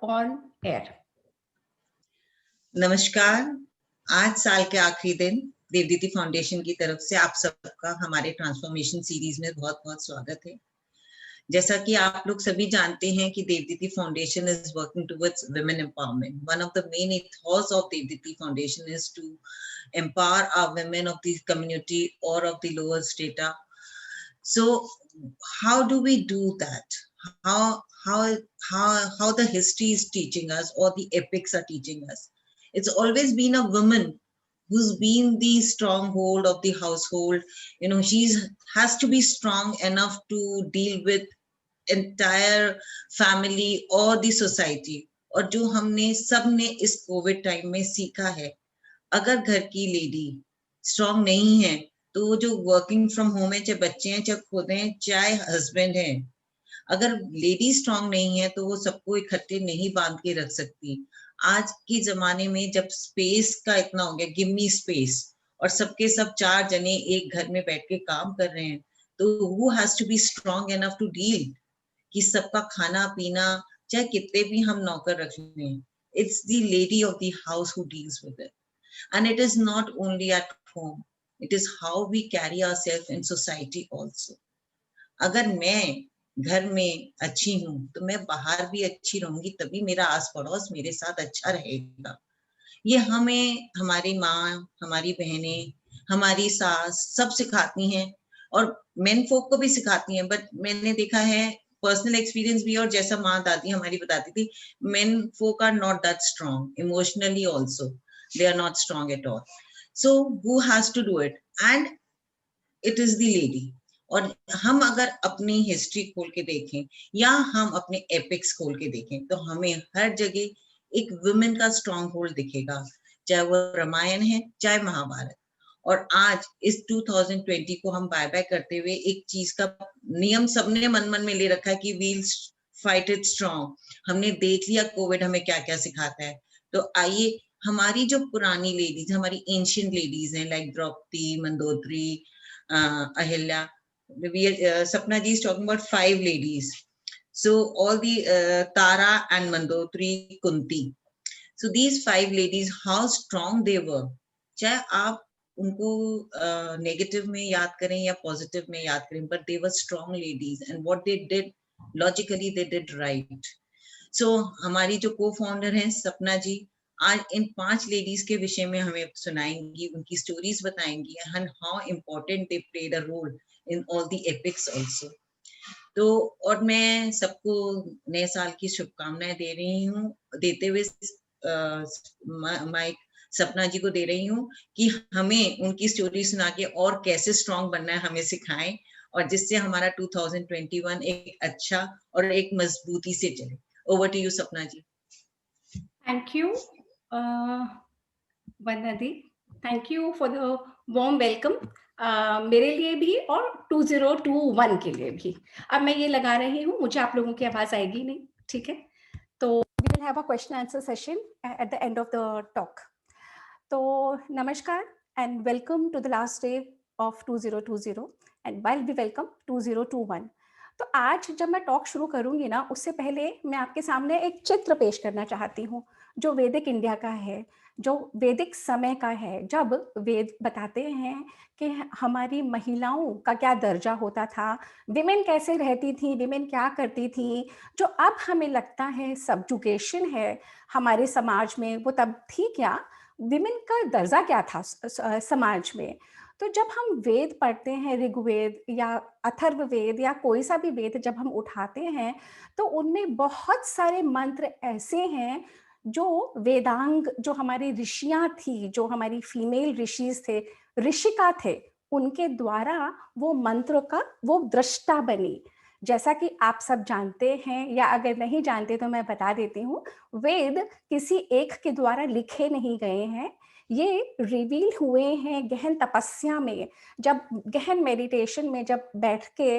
on air. नमस्कार। आज साल के आखिरी दिन देवदीति फाउंडेशन की तरफ से आप सबका हमारे ट्रांसफॉर्मेशन सीरीज में बहुत बहुत स्वागत है। जैसा कि आप लोग सभी जानते हैं कि Devdeeti foundation is working towards women empowerment. One of the main ethos of Devdeeti foundation is to empower our women of the community or of the lower strata. So how do we do that? How the history is teaching us, or the epics are teaching us? It's always been a woman who's been the stronghold of the household. You know, has to be strong enough to deal with entire family or the society. और जो हमने सबने इस Covid time में सीखा है, अगर घर की लेडी स्ट्रांग नहीं है तो वो जो वर्किंग फ्रॉम होम है, चाहे बच्चे हैं, चाहे खुद हैं, चाहे हस्बैंड है, अगर लेडी स्ट्रांग नहीं है तो वो सबको इकट्ठे नहीं बांध के रख सकती। आज के जमाने में जब स्पेस का इतना हो गया, गिव मी स्पेस, और सबके सब 4 जने एक घर में बैठ के काम कर रहे हैं, तो who has to be strong enough to deal कि सबका खाना पीना, चाहे कितने भी हम नौकर रख लें, it's the lady of the house who deals with it. And it is not only at home, it is how we carry ourselves in society also. अगर मैं घर में अच्छी हूँ तो मैं बाहर भी अच्छी रहूंगी, तभी मेरा आस पड़ोस मेरे साथ अच्छा रहेगा। ये हमें हमारी माँ, हमारी बहनें, हमारी सास सब सिखाती हैं, और मेन फोक को भी सिखाती हैं। बट मैंने देखा है, पर्सनल एक्सपीरियंस भी, और जैसा माँ दादी हमारी बताती थी, men folk are not that strong emotionally also, they are not strong at all. So who has to do it? And it is the lady. और हम अगर अपनी हिस्ट्री खोल के देखें या हम अपने एपिक्स खोल के देखें तो हमें हर जगह एक वुमेन का स्ट्रॉन्ग होल्ड दिखेगा, चाहे वो रामायण है, चाहे महाभारत। और आज इस 2020 को हम बाय बाय करते हुए एक चीज का नियम सबने मन मन में ले रखा है कि वील फाइट इट स्ट्रॉन्ग। हमने देख लिया कोविड हमें क्या क्या सिखाता है। तो आइए, हमारी जो पुरानी लेडीज, हमारी एंशियंट लेडीज हैं, लाइक द्रौपदी, मंदोदरी, अहिल्या, सपना जी is talking about 5 ladies. So all the Tara and Mandodari, Kunti. So these 5 ladies, how strong they were. चाहे आप उनको नेगेटिव में याद करें या पॉजिटिव में याद करें, but they were strong ladies and what they did, logically they did right. So हमारी जो co-founder हैं सपना जी, आज इन 5 लेडीज के विषय में हमें सुनाएंगी, उनकी स्टोरीज बताएंगी, and how important they played a role in all the epics also. तो और मैं सबको नए साल की शुभकामनाएं दे रही हूँ, देते हुए माइक सपना जी को दे रही हूँ कि हमें उनकी स्टोरी सुना के और कैसे स्ट्रांग बनना है हमें सिखाएं, और जिससे हमारा 2021 एक अच्छा और एक मजबूती से चले। ओवर टू यू सपना जी। Thank you, Vandana. Thank you for the warm welcome, मेरे लिए भी और 2021 के लिए भी। अब मैं ये लगा रही हूँ, मुझे आप लोगों की आवाज आएगी नहीं, ठीक है? तो we will have a question answer session at the end of the talk. तो नमस्कार and welcome to the last day of 2020 and while we welcome 2021. तो आज जब मैं टॉक शुरू करूंगी ना, उससे पहले मैं आपके सामने एक चित्र पेश करना चाहती हूँ जो वैदिक इंडिया का है, जो वैदिक समय का है, जब वेद बताते हैं कि हमारी महिलाओं का क्या दर्जा होता था, विमेन कैसे रहती थी, विमेन क्या करती थी। जो अब हमें लगता है सबजुगेशन है हमारे समाज में, वो तब थी क्या? विमेन का दर्जा क्या था समाज में? तो जब हम वेद पढ़ते हैं, ऋग्वेद या अथर्ववेद या कोई सा भी वेद जब हम उठाते हैं, तो उनमें बहुत सारे मंत्र ऐसे हैं जो वेदांग, जो हमारी ऋषियां थी, जो हमारी फीमेल ऋषिज थे, ऋषिका थे, उनके द्वारा वो मंत्र का वो दृष्टा बनी। जैसा कि आप सब जानते हैं, या अगर नहीं जानते तो मैं बता देती हूँ, वेद किसी एक के द्वारा लिखे नहीं गए हैं, ये रिवील हुए हैं गहन तपस्या में, जब गहन मेडिटेशन में जब बैठ के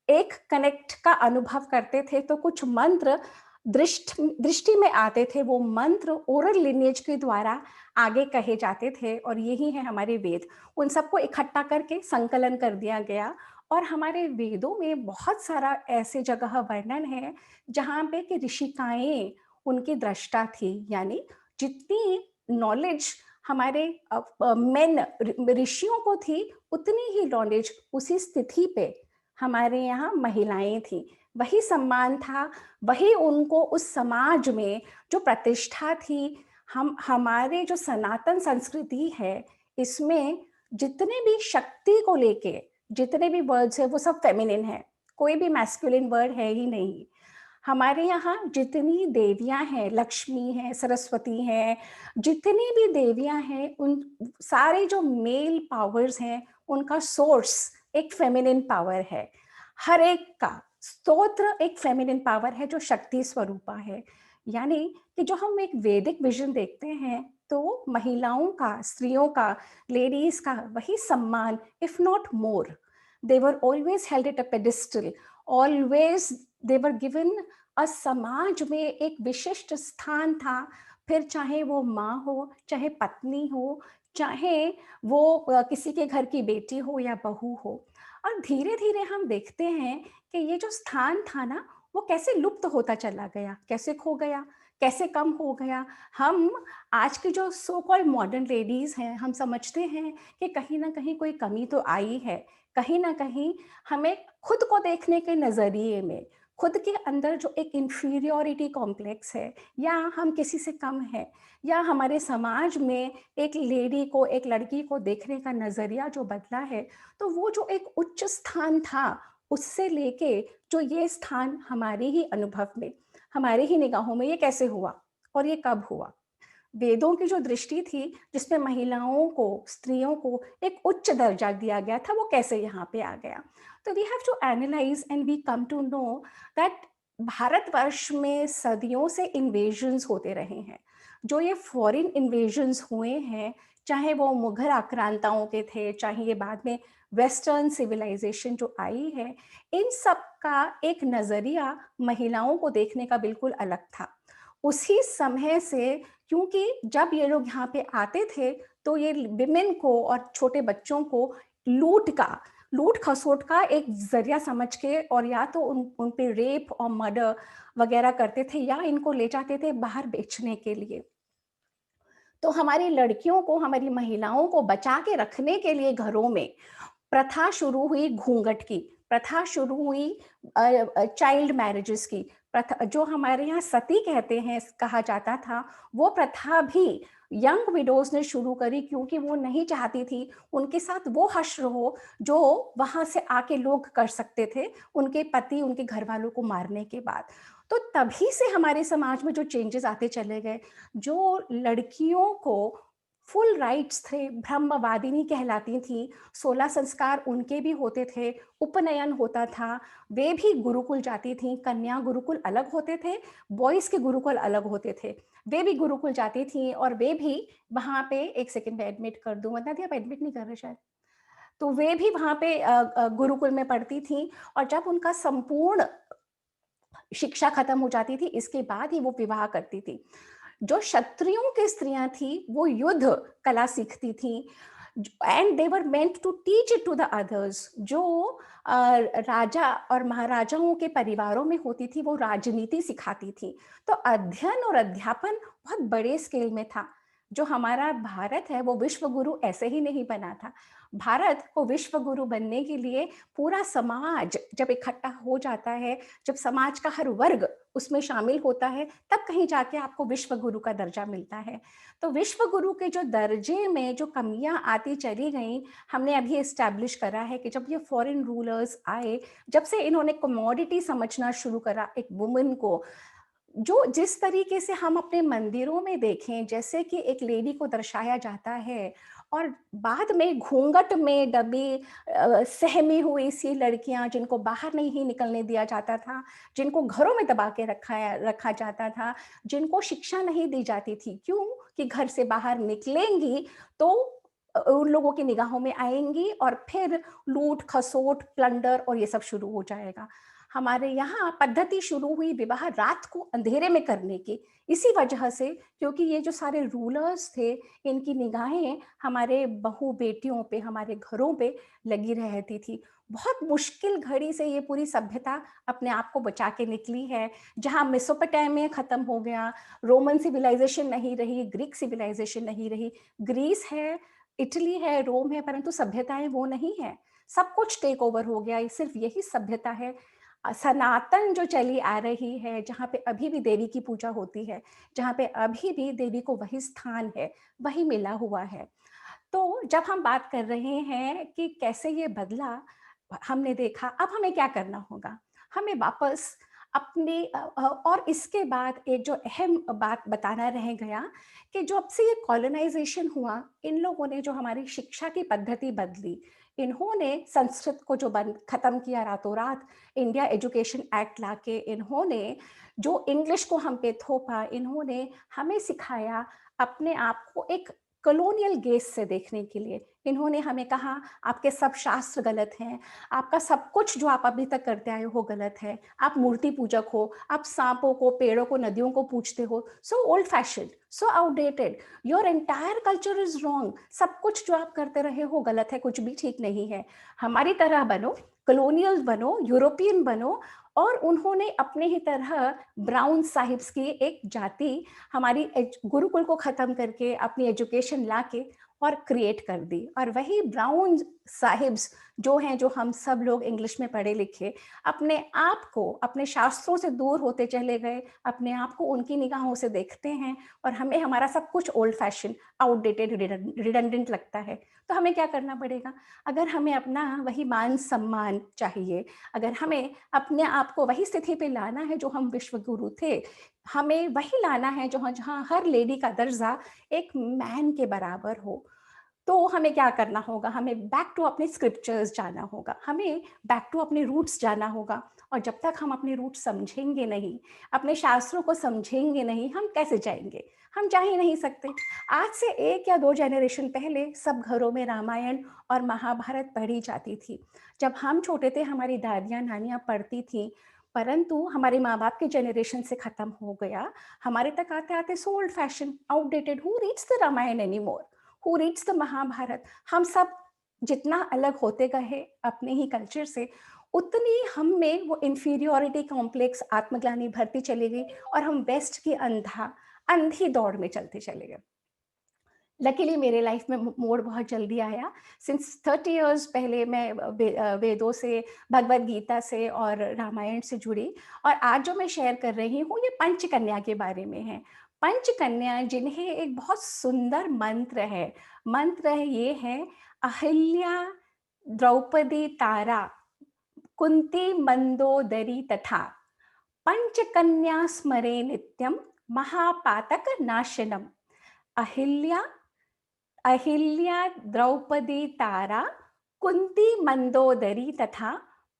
एक कनेक्ट का अनुभव करते थे तो कुछ मंत्र दृष्टि में आते थे। वो मंत्र ओरल लिनेज के द्वारा आगे कहे जाते थे, और यही है हमारे वेद। उन सबको इकट्ठा करके संकलन कर दिया गया, और हमारे वेदों में बहुत सारा ऐसे जगह वर्णन है जहाँ पे कि ऋषिकाएं उनकी दृष्टा थी, यानी जितनी नॉलेज हमारे मेन ऋषियों को थी, उतनी ही नॉलेज उसी स्थिति पे हमारे यहाँ महिलाएं थी। वही सम्मान था, वही उनको उस समाज में जो प्रतिष्ठा थी। हम हमारे जो सनातन संस्कृति है, इसमें जितने भी शक्ति को लेके जितने भी वर्ड्स है वो सब फेमिनिन है, कोई भी मैस्कुलिन वर्ड है ही नहीं। हमारे यहाँ जितनी देवियाँ हैं, लक्ष्मी हैं, सरस्वती हैं, जितनी भी देवियाँ हैं, उन सारे जो मेल पावर्स हैं, उनका सोर्स एक फेमिनिन पावर है। हर एक का स्तोत्र एक फेमिनिन पावर है जो शक्ति स्वरूपा है। यानी कि जो हम एक वैदिक विजन देखते हैं, तो महिलाओं का, स्त्रियों का, लेडीज का वही सम्मान, if not more. They were always held at a pedestal, always they were given समाज में एक विशिष्ट स्थान था। फिर चाहे वो माँ हो, चाहे पत्नी हो, चाहे वो किसी के घर की बेटी हो या बहू हो। और धीरे धीरे हम देखते हैं कि ये जो स्थान था ना, वो कैसे लुप्त होता चला गया, कैसे खो गया, कैसे कम हो गया। हम आज की जो सो कॉल्ड मॉडर्न लेडीज हैं, हम समझते हैं कि कहीं ना कहीं कोई कमी तो आई है। कहीं ना कहीं हमें खुद को देखने के नजरिए में, खुद के अंदर जो एक इंफीरियोरिटी कॉम्प्लेक्स है, या हम किसी से कम है, या हमारे समाज में एक लेडी को, एक लड़की को देखने का नजरिया जो बदला है, तो वो जो एक उच्च स्थान था, उससे लेके जो ये स्थान हमारे ही अनुभव में, हमारे ही निगाहों में, ये कैसे हुआ और ये कब हुआ। वेदों की जो दृष्टि थी, जिसमें महिलाओं को, स्त्रियों को एक उच्च दर्जा दिया गया था, वो कैसे यहाँ पे आ गया। तो we have to analyse and we come to know that भारतवर्ष में सदियों से इन्वेजन्स होते रहे हैं। जो ये फॉरेन इन्वेजन्स हुए हैं, चाहे वो मुगल आक्रांताओं के थे, चाहे ये बाद में वेस्टर्न सिविलाइजेशन जो आई है, इन सब का एक नजरिया महिलाओं को देखने का बिल्कुल अलग था। उसी समय से, क्योंकि जब ये लोग यहाँ पे आते थे, तो ये विमेन को और छोटे बच्चों को लूट खसोट का एक जरिया समझ के, और या तो उन पे रेप और मर्डर वगैरह करते थे, या इनको ले जाते थे बाहर बेचने के लिए। तो हमारी लड़कियों को, हमारी महिलाओं को बचा के रखने के लिए घरों में प्रथा शुरू हुई, घूंघट की प्रथा शुरू हुई, चाइल्ड मैरिजेस की प्रथा, जो हमारे यहाँ सती कहते हैं, कहा जाता था, वो प्रथा भी यंग विडोज ने शुरू करी, क्योंकि वो नहीं चाहती थी उनके साथ वो हश्र हो जो वहां से आके लोग कर सकते थे उनके पति, उनके घर वालों को मारने के बाद। तो तभी से हमारे समाज में जो चेंजेस आते चले गए, जो लड़कियों को फुल राइट्स थे, ब्रह्मवादिनी कहलाती थी, 16 संस्कार उनके भी होते थे, उपनयन होता था, वे भी गुरुकुल जाती थी। कन्या गुरुकुल अलग होते थे, बॉयज के गुरुकुल अलग होते थे। वे भी गुरुकुल जाती थी, और वे भी वहां पे, एक सेकंड में एडमिट कर दूं, वरना आप एडमिट नहीं कर रहे शायद। तो वे भी वहां पे गुरुकुल में पढ़ती थी, और जब उनका संपूर्ण शिक्षा खत्म हो जाती थी, इसके बाद ही वो विवाह करती थी। जो क्षत्रियों की स्त्रियां थी, वो युद्ध कला सीखती थी, and they were meant to teach it to the others. जो राजा और महाराजाओं के परिवारों में होती थी, वो राजनीति सिखाती थी। तो अध्ययन और अध्यापन बहुत बड़े स्केल में था। जो हमारा भारत है, वो विश्व गुरु ऐसे ही नहीं बना था। भारत को विश्व गुरु बनने के लिए पूरा समाज जब इकट्ठा हो जाता है, जब समाज का हर वर्ग उसमें शामिल होता है, तब कहीं जाके आपको विश्व गुरु का दर्जा मिलता है। तो विश्व गुरु के जो दर्जे में जो कमियां आती चली गई, हमने अभी एस्टैब्लिश करा है कि जब ये फॉरेन रूलर्स आए, जब से इन्होंने कमोडिटी समझना शुरू करा एक वुमन को, जो जिस तरीके से हम अपने मंदिरों में देखें, जैसे कि एक लेडी को दर्शाया जाता है, और बाद में घूंघट में दबी सहमी हुई सी लड़कियां, जिनको बाहर नहीं निकलने दिया जाता था, जिनको घरों में दबा के रखा जाता था, जिनको शिक्षा नहीं दी जाती थी, क्यों कि घर से बाहर निकलेंगी तो उन लोगों की निगाहों में आएंगी, और फिर लूट खसोट, प्लंडर और ये सब शुरू हो जाएगा। हमारे यहाँ पद्धति शुरू हुई विवाह रात को अंधेरे में करने की, इसी वजह से, क्योंकि ये जो सारे रूलर्स थे, इनकी निगाहें हमारे बहू बेटियों पे, हमारे घरों पे लगी रहती थी। बहुत मुश्किल घड़ी से ये पूरी सभ्यता अपने आप को बचा के निकली है, जहाँ मेसोपोटामिया खत्म हो गया, रोमन सिविलाइजेशन नहीं रही, ग्रीक सिविलाइजेशन नहीं रही, ग्रीस है, इटली है, रोम है, परंतु सभ्यताएं वो नहीं है। सब कुछ टेक ओवर हो गया, सिर्फ यही सभ्यता है सनातन जो चली आ रही है, जहाँ पे अभी भी देवी की पूजा होती है, जहाँ पे अभी भी देवी को वही स्थान है, वही मिला हुआ है। तो जब हम बात कर रहे हैं कि कैसे ये बदला, हमने देखा, अब हमें क्या करना होगा? हमें वापस अपने और इसके बाद एक जो अहम बात बताना रह गया कि जब से ये कॉलोनाइज़ेशन हुआ, इन लोगों ने जो हमारी शिक्षा की पद्धति बदली, इन्होंने संस्कृत को जो बंद खत्म किया रातों रात, इंडिया एजुकेशन एक्ट लाके इन्होंने जो इंग्लिश को हम पे थोपा, इन्होंने हमें सिखाया अपने आप को एक कॉलोनियल गेज से देखने के लिए। इन्होंने हमें कहा आपके सब शास्त्र गलत हैं, आपका सब कुछ जो आप अभी तक करते आए हो गलत है, आप मूर्ति पूजक हो, आप सांपों को, पेड़ों को, नदियों को पूजते हो, सो old fashion, so outdated, your entire culture is wrong, सब कुछ जो आप करते रहे हो गलत है, कुछ भी ठीक नहीं है, हमारी तरह बनो, कॉलोनियल बनो, यूरोपियन बनो। और उन्होंने अपने ही तरह ब्राउन साहिब्स की एक जाति हमारी गुरुकुल को खत्म करके अपनी एजुकेशन लाके और क्रिएट कर दी। और वही ब्राउन साहिब्स जो हैं, जो हम सब लोग इंग्लिश में पढ़े लिखे, अपने आप को अपने शास्त्रों से दूर होते चले गए, अपने आप को उनकी निगाहों से देखते हैं और हमें हमारा सब कुछ ओल्ड फैशन, आउटडेटेड, रिडंडेंट लगता है। तो हमें क्या करना पड़ेगा? अगर हमें अपना वही मान सम्मान चाहिए, अगर हमें अपने आप को वही स्थिति पे लाना है जो हम विश्व गुरु थे, हमें वही लाना है जहाँ जहाँ हर लेडी का दर्जा एक मैन के बराबर हो, तो हमें क्या करना होगा? हमें बैक टू अपने स्क्रिप्चर्स जाना होगा, हमें बैक टू अपने रूट्स जाना होगा। और जब तक हम अपने रूट्स समझेंगे नहीं, अपने शास्त्रों को समझेंगे नहीं, हम कैसे जाएंगे? हम जा ही नहीं सकते। आज से 1 या 2 जनरेशन पहले सब घरों में रामायण और महाभारत पढ़ी जाती थी। जब हम छोटे थे, हमारी दादियाँ नानियाँ पढ़ती थीं, परंतु हमारे माँ बाप के जनरेशन से खत्म हो गया। हमारे तक आते आते so old fashion, outdated, who reads the Ramayana any more, who reads the Mahabharata. हम सब जितना अलग होते गए अपने ही कल्चर से, उतनी हम में वो इंफीरियोरिटी कॉम्प्लेक्स, आत्मग्लानि भरती चली गई और हम वेस्ट की अंधी दौड़ में चलते चले गए। लकीली मेरे लाइफ में मोड़ बहुत जल्दी आया। सिंस 30 इयर्स पहले मैं वेदों से, भगवद गीता से और रामायण से जुड़ी, और आज जो मैं शेयर कर रही हूँ ये पंचकन्या के बारे में है। पंचकन्या जिन्हें एक बहुत सुंदर मंत्र है ये है, अहिल्या, द्रौपदी, तारा, कुंती, मंदोदरी तथा पंचकन्या स्मरे नित्यम महापातक नाशनम। अहिल्या, द्रौपदी, तारा, कुंती, मंदोदरी तथा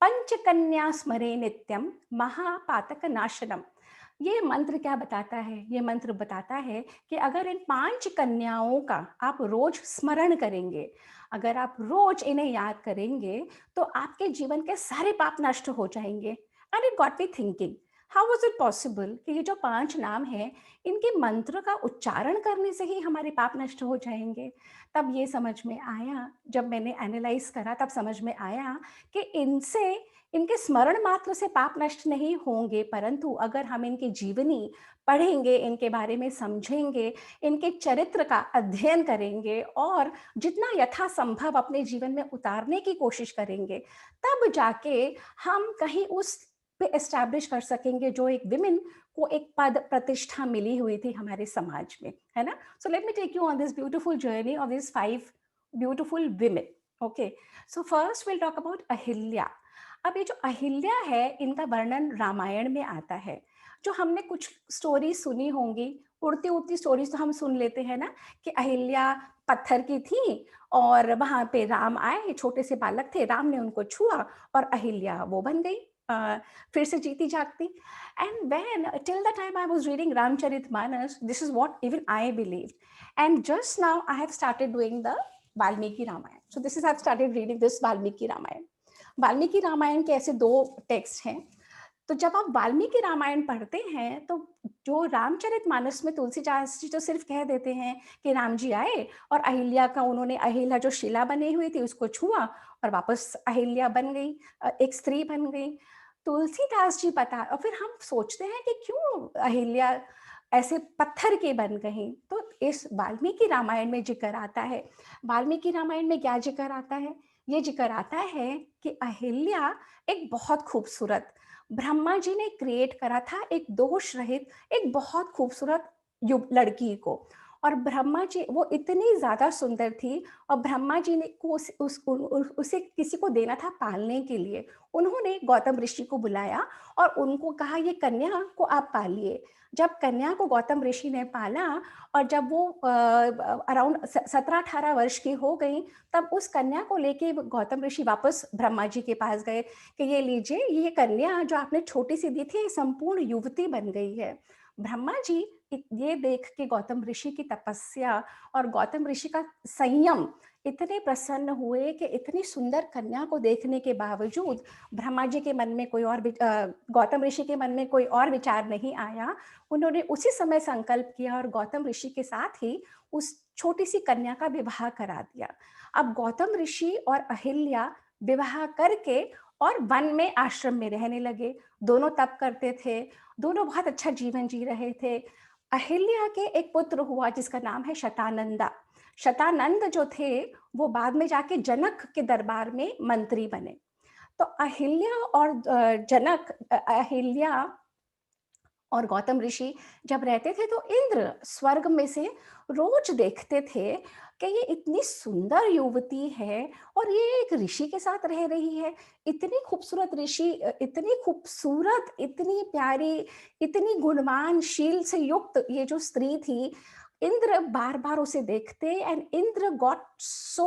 पंचकन्या स्मरे नित्यम महापातक नाशनम। ये मंत्र क्या बताता है? ये मंत्र बताता है कि अगर इन 5 कन्याओं का आप रोज स्मरण करेंगे, अगर आप रोज इन्हें याद करेंगे, तो आपके जीवन के सारे पाप नष्ट हो जाएंगे। And it got me thinking, how was it possible कि ये जो 5 नाम हैं, इनके मंत्र का उच्चारण करने से ही हमारे पाप नष्ट हो जाएंगे? तब ये समझ में आया, जब मैंने एनालाइज करा तब समझ में आया कि इनसे, इनके स्मरण मात्र से पाप नष्ट नहीं होंगे, परंतु अगर हम इनकी जीवनी पढ़ेंगे, इनके बारे में समझेंगे, इनके चरित्र का अध्ययन करेंगे और जितना यथासंभव अपने जीवन में उतारने की कोशिश करेंगे, तब जाके हम कहीं उस पे एस्टैब्लिश कर सकेंगे जो एक विमेन को एक पद प्रतिष्ठा मिली हुई थी हमारे समाज में, है ना? So let me take you on this beautiful journey of this 5 beautiful women. Okay, so first will talk about Ahilya. अब ये जो अहिल्या है, इनका वर्णन रामायण में आता है। जो हमने कुछ स्टोरी सुनी होंगी, उड़ती उड़ती स्टोरीज तो हम सुन लेते हैं ना, कि अहिल्या पत्थर की थी और वहां पे राम आए, छोटे से बालक थे, राम ने उनको छुआ और अहिल्या वो बन गई, फिर से जीती जागती। And when till the time I was reading Ramcharitmanas, this is what even I believed. And just now I have started doing the Valmiki Ramayana. So this is I have started reading this Valmiki Ramayana. Valmiki Ramayana के ऐसे 2 टेक्स्ट हैं। तो जब आप वाल्मीकि रामायण पढ़ते हैं, तो जो रामचरितमानस में तुलसीदास जी तो सिर्फ कह देते हैं कि राम जी आए और अहिल्या का, उन्होंने अहिल्या जो शिला बनी हुई थी उसको छुआ और वापस अहिल्या बन गई, एक स्त्री बन गई। तुलसीदास जी बता, और फिर हम सोचते हैं कि क्यों अहिल्या ऐसे पत्थर की बन गई। तो इस वाल्मीकि रामायण में जिक्र आता है। वाल्मीकि रामायण में क्या जिक्र आता है? ये जिक्र आता है कि अहिल्या एक बहुत खूबसूरत, ब्रह्मा जी ने क्रिएट करा था एक दोष रहित, एक बहुत खूबसूरत लड़की को। और ब्रह्मा जी, वो इतनी ज्यादा सुंदर थी, और ब्रह्मा जी ने को उसे किसी को देना था पालने के लिए। उन्होंने गौतम ऋषि को बुलाया और उनको कहा, ये कन्या को आप पालिए। जब कन्या को गौतम ऋषि ने पाला, और जब वो अराउंड 17-18 वर्ष की हो गई, तब उस कन्या को लेके गौतम ऋषि वापस ब्रह्मा जी के पास गए कि ये लीजिए, ये कन्या जो आपने छोटी सी दी थी, ये संपूर्ण युवती बन गई है। ब्रह्मा जी ये देख के गौतम ऋषि की तपस्या और गौतम ऋषि का संयम इतने प्रसन्न हुए कि इतनी सुंदर कन्या को देखने के बावजूद ब्रह्मा जी के मन में कोई और गौतम ऋषि के मन में कोई और विचार नहीं आया। उन्होंने उसी समय संकल्प किया और गौतम ऋषि के साथ ही उस छोटी सी कन्या का विवाह करा दिया। अब गौतम ऋषि और अहिल्या विवाह करके और वन में, आश्रम में रहने लगे। दोनों तप करते थे, दोनों बहुत अच्छा जीवन जी रहे थे। अहिल्या के एक पुत्र हुआ जिसका नाम है शतानंदा। शतानंद जो थे, वो बाद में जाके जनक के दरबार में मंत्री बने। तो अहिल्या और अहिल्या और गौतम ऋषि जब रहते थे, तो इंद्र स्वर्ग में से रोज देखते थे कि ये इतनी सुंदर युवती है और ये एक ऋषि के साथ रह रही है। इतनी खूबसूरत ऋषि, इतनी खूबसूरत, इतनी प्यारी, इतनी गुणवान, शील से युक्त ये जो स्त्री थी। इंद्र बार बार उसे देखते, and Indra got so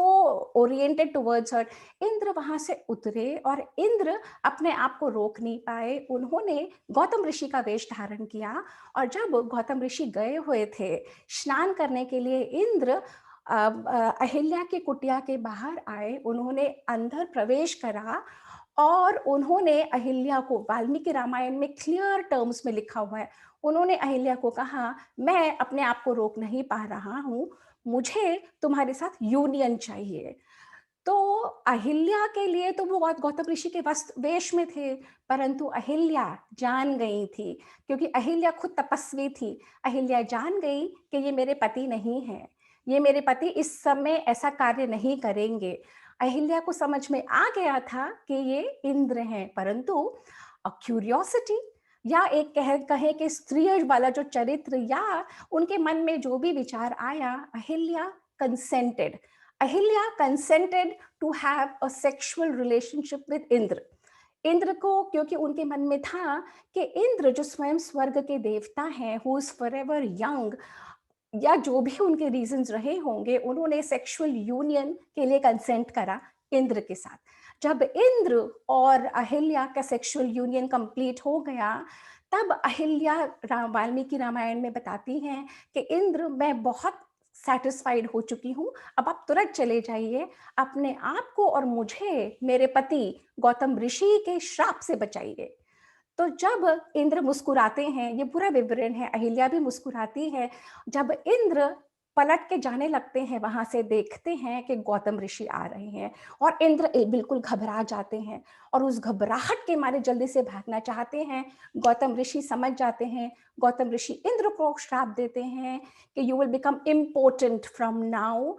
oriented towards हर। इंद्र वहां से उतरे और इंद्र अपने आप को रोक नहीं पाए। उन्होंने गौतम ऋषि का वेश धारण किया, और जब गौतम ऋषि गए हुए थे स्नान करने के लिए, इंद्र अहिल्या की कुटिया के बाहर आए। उन्होंने अंदर प्रवेश करा और उन्होंने अहिल्या को, वाल्मीकि रामायण में क्लियर टर्म्स में लिखा हुआ है, उन्होंने अहिल्या को कहा, मैं अपने आप को रोक नहीं पा रहा हूं, मुझे तुम्हारे साथ यूनियन चाहिए। तो अहिल्या के लिए तो वो गौतम ऋषि के वस्त्र वेश में थे, परंतु अहिल्या जान गई थी, क्योंकि अहिल्या खुद तपस्वी थी। अहिल्या जान गई कि ये मेरे पति नहीं है, ये मेरे पति इस समय ऐसा कार्य नहीं करेंगे। अहिल्या को समझ में आ गया था कि ये इंद्र हैं, परंतु क्यूरियोसिटी, या एक कहे कि स्त्रीय वाला जो चरित्र, या उनके मन में जो भी विचार आया, Ahilya consented. Ahilya consented to have a sexual relationship with Indra. Indra को, क्योंकि उनके मन में था कि इंद्र जो स्वयं स्वर्ग के देवता हैं, हु इज फॉरएवर यंग, या जो भी उनके रीजंस रहे होंगे, उन्होंने सेक्सुअल यूनियन के लिए कंसेंट करा इंद्र के साथ। जब इंद्र और अहिल्या का सेक्सुअल यूनियन कंप्लीट हो गया, तब अहिल्या वाल्मीकि रामायण में बताती हैं कि इंद्र, मैं बहुत सेटिस्फाइड हो चुकी हूँ, अब आप तुरंत चले जाइए, अपने आप को और मुझे मेरे पति गौतम ऋषि के श्राप से बचाइए। तो जब इंद्र मुस्कुराते हैं, ये पूरा विवरण है, अहिल्या भी मुस्कुराती है। जब इंद्र पलट के जाने लगते हैं, वहां से देखते हैं कि गौतम ऋषि आ रहे हैं, और इंद्र बिल्कुल घबरा जाते हैं, और उस घबराहट के मारे जल्दी से भागना चाहते हैं। गौतम ऋषि समझ जाते हैं। गौतम ऋषि इंद्र को श्राप देते हैं कि you will become important from now.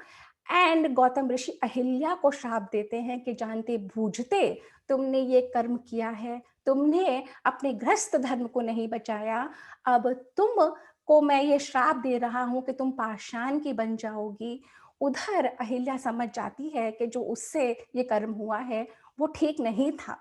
And Gautam Rishi Ahilya को श्राप देते हैं कि जानते बूझते तुमने ये कर्म किया है, तुमने अपने गृहस्थ धर्म को नहीं बचाया, अब तुम को मैं ये श्राप दे रहा हूं कि तुम पाषाण की बन जाओगी। उधर अहिल्या समझ जाती है कि जो उससे ये कर्म हुआ है वो ठीक नहीं था,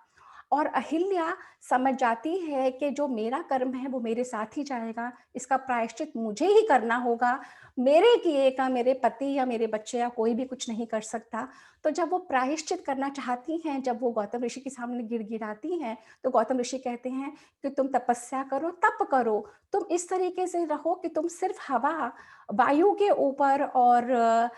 और अहिल्या समझ जाती है कि जो मेरा कर्म है वो मेरे साथ ही जाएगा, इसका प्रायश्चित मुझे ही करना होगा। मेरे किए का मेरे पति या मेरे बच्चे या कोई भी कुछ नहीं कर सकता। तो जब वो प्रायश्चित करना चाहती हैं, जब वो गौतम ऋषि के सामने गिड़गिड़ाती हैं, तो गौतम ऋषि कहते हैं कि तुम तपस्या करो, तप करो, तुम इस तरीके से रहो कि तुम सिर्फ हवा, वायु के ऊपर, और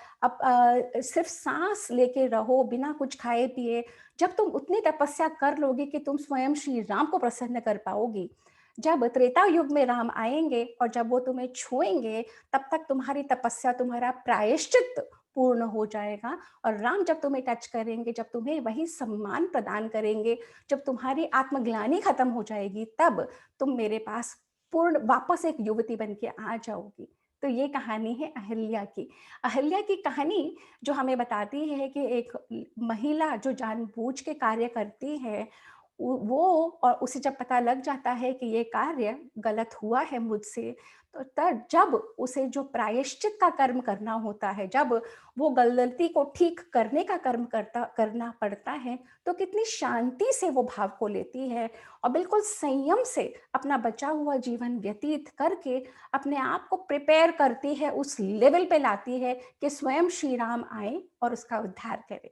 सिर्फ सांस लेके रहो बिना कुछ खाए पिए। जब तुम उतनी तपस्या कर लोगे कि तुम स्वयं श्री राम को प्रसन्न कर पाओगी, जब त्रेता युग में राम आएंगे और जब वो तुम्हें छुएंगे, तब तक तुम्हारी तपस्या, तुम्हारा प्रायश्चित पूर्ण हो जाएगा। और राम जब तुम्हें टच करेंगे, जब तुम्हें वही सम्मान प्रदान करेंगे, जब तुम्हारी आत्मग्लानि खत्म हो जाएगी, तब तुम मेरे पास पूर्ण वापस एक युवती बन के आ जाओगी। तो ये कहानी है अहिल्या की। अहिल्या की कहानी जो हमें बताती है कि एक महिला जो जानबूझ के कार्य करती है, वो और उसे जब पता लग जाता है कि ये कार्य गलत हुआ है मुझसे, तो तब जब उसे जो प्रायश्चित का कर्म करना होता है, जब वो गलती को ठीक करने का कर्म करना पड़ता है, तो कितनी शांति से वो भाव को लेती है और बिल्कुल संयम से अपना बचा हुआ जीवन व्यतीत करके अपने आप को प्रिपेयर करती है, उस लेवल पे लाती है कि स्वयं श्री राम आए और उसका उद्धार करें।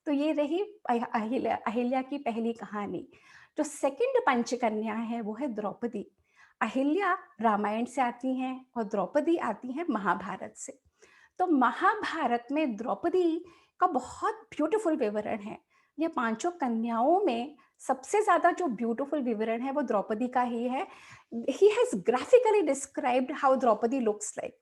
तो ये रही अहिल्या अहिल्या की पहली कहानी। जो सेकंड पंचकन्या है वो है द्रौपदी। अहिल्या रामायण से आती हैं और द्रौपदी आती हैं महाभारत से। तो महाभारत में द्रौपदी का बहुत ब्यूटीफुल विवरण है। ये पांचों कन्याओं में सबसे ज्यादा जो ब्यूटीफुल विवरण है वो द्रौपदी का ही है। She has graphically described how Draupadi looks like.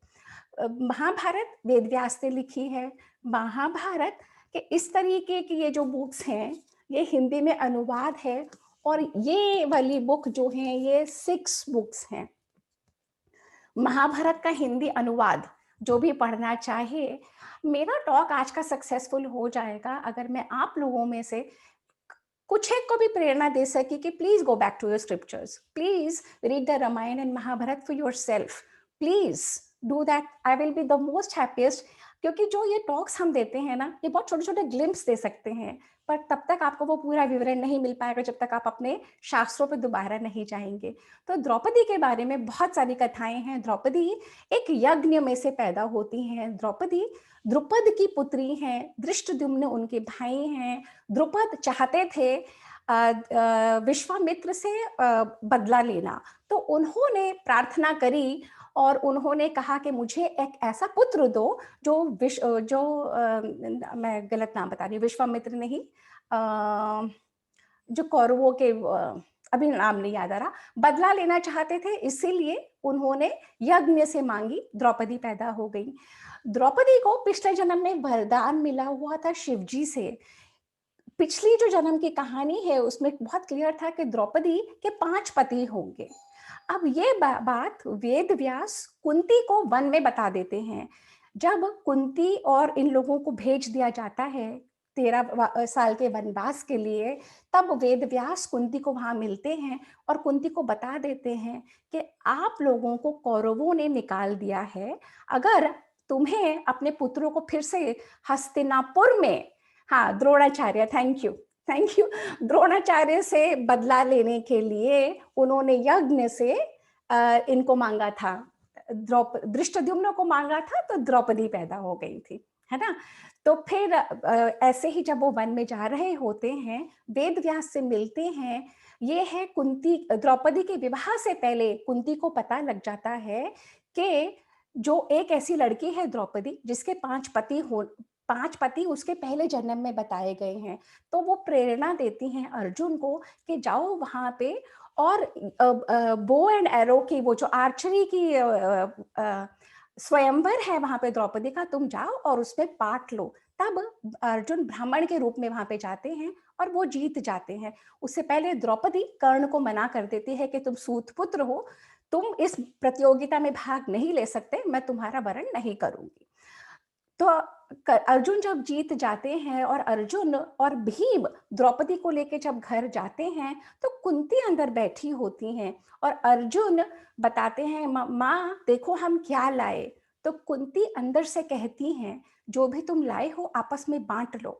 Mahabharat Ved Vyas ने लिखी है। महाभारत के इस तरीके की ये जो बुक्स हैं, ये हिंदी में अनुवाद है और ये वाली बुक जो है ये 6 बुक्स हैं। महाभारत का हिंदी अनुवाद जो भी पढ़ना चाहे, मेरा टॉक आज का सक्सेसफुल हो जाएगा अगर मैं आप लोगों में से कुछ एक को भी प्रेरणा दे सकी कि please go back to your scriptures, please read the Ramayana and Mahabharata for your self, please do that, I will be the most happiest. क्योंकि जो ये टॉक्स हम देते हैं ना, ये बहुत छोटे छोटे ग्लिम्स दे सकते हैं, पर तब तक आपको वो पूरा विवरण नहीं मिल पाएगा जब तक आप अपने शास्त्रों पे दोबारा नहीं जाएंगे। तो द्रौपदी के बारे में बहुत सारी कथाएं हैं। द्रौपदी एक यज्ञ में से पैदा होती हैं। द्रौपदी द्रुपद की पुत्री हैं, धृष्टद्युम्न उनके भाई हैं। द्रुपद चाहते थे विश्वामित्र से बदला लेना, तो उन्होंने प्रार्थना करी और उन्होंने कहा कि मुझे एक ऐसा पुत्र दो जो मैं गलत नाम बता रही हूँ, विश्वामित्र नहीं, जो कौरवों के अभी नाम नहीं याद आ रहा, बदला लेना चाहते थे, इसीलिए उन्होंने यज्ञ से मांगी, द्रौपदी पैदा हो गई। द्रौपदी को पिछले जन्म में वरदान मिला हुआ था शिवजी से। पिछली जो जन्म की कहानी है उसमें बहुत क्लियर था कि द्रौपदी के 5 पति होंगे। अब ये बात वेद व्यास कुंती को वन में बता देते हैं। जब कुंती और इन लोगों को भेज दिया जाता है 13 साल के वनवास के लिए, तब वेद व्यास कुंती को वहां मिलते हैं और कुंती को बता देते हैं कि आप लोगों को कौरवों ने निकाल दिया है। अगर तुम्हें अपने पुत्रों को फिर से हस्तिनापुर में, हाँ द्रोणाचार्य, थैंक यू, द्रोणाचार्य से बदला लेने के लिए उन्होंने यज्ञ से इनको मांगा था, धृष्टद्युम्न को मांगा था, तो द्रौपदी पैदा हो गई थी, है ना। तो फिर ऐसे ही जब वो वन में जा रहे होते हैं, वेद व्यास से मिलते हैं। ये है कुंती, द्रौपदी के विवाह से पहले कुंती को पता लग जाता है कि जो एक ऐसी लड़की है द्रौपदी जिसके 5 पति उसके पहले जन्म में बताए गए हैं। तो वो प्रेरणा देती हैं अर्जुन को कि जाओ वहां पे और बो एंड एरो की, वो जो आर्चरी की स्वयंवर है वहां पे द्रौपदी का, तुम जाओ और उसमें पार्ट लो। तब अर्जुन ब्राह्मण के रूप में वहां पे जाते हैं और वो जीत जाते हैं। उससे पहले द्रौपदी कर्ण को मना कर देती है कि तुम सूत पुत्र हो, तुम इस प्रतियोगिता में भाग नहीं ले सकते, मैं तुम्हारा वरण नहीं करूंगी। तो अर्जुन जब जीत जाते हैं और अर्जुन और भीम द्रौपदी को लेके जब घर जाते हैं, तो कुंती अंदर बैठी होती हैं और अर्जुन बताते हैं माँ देखो हम क्या लाए। तो कुंती अंदर से कहती हैं जो भी तुम लाए हो आपस में बांट लो।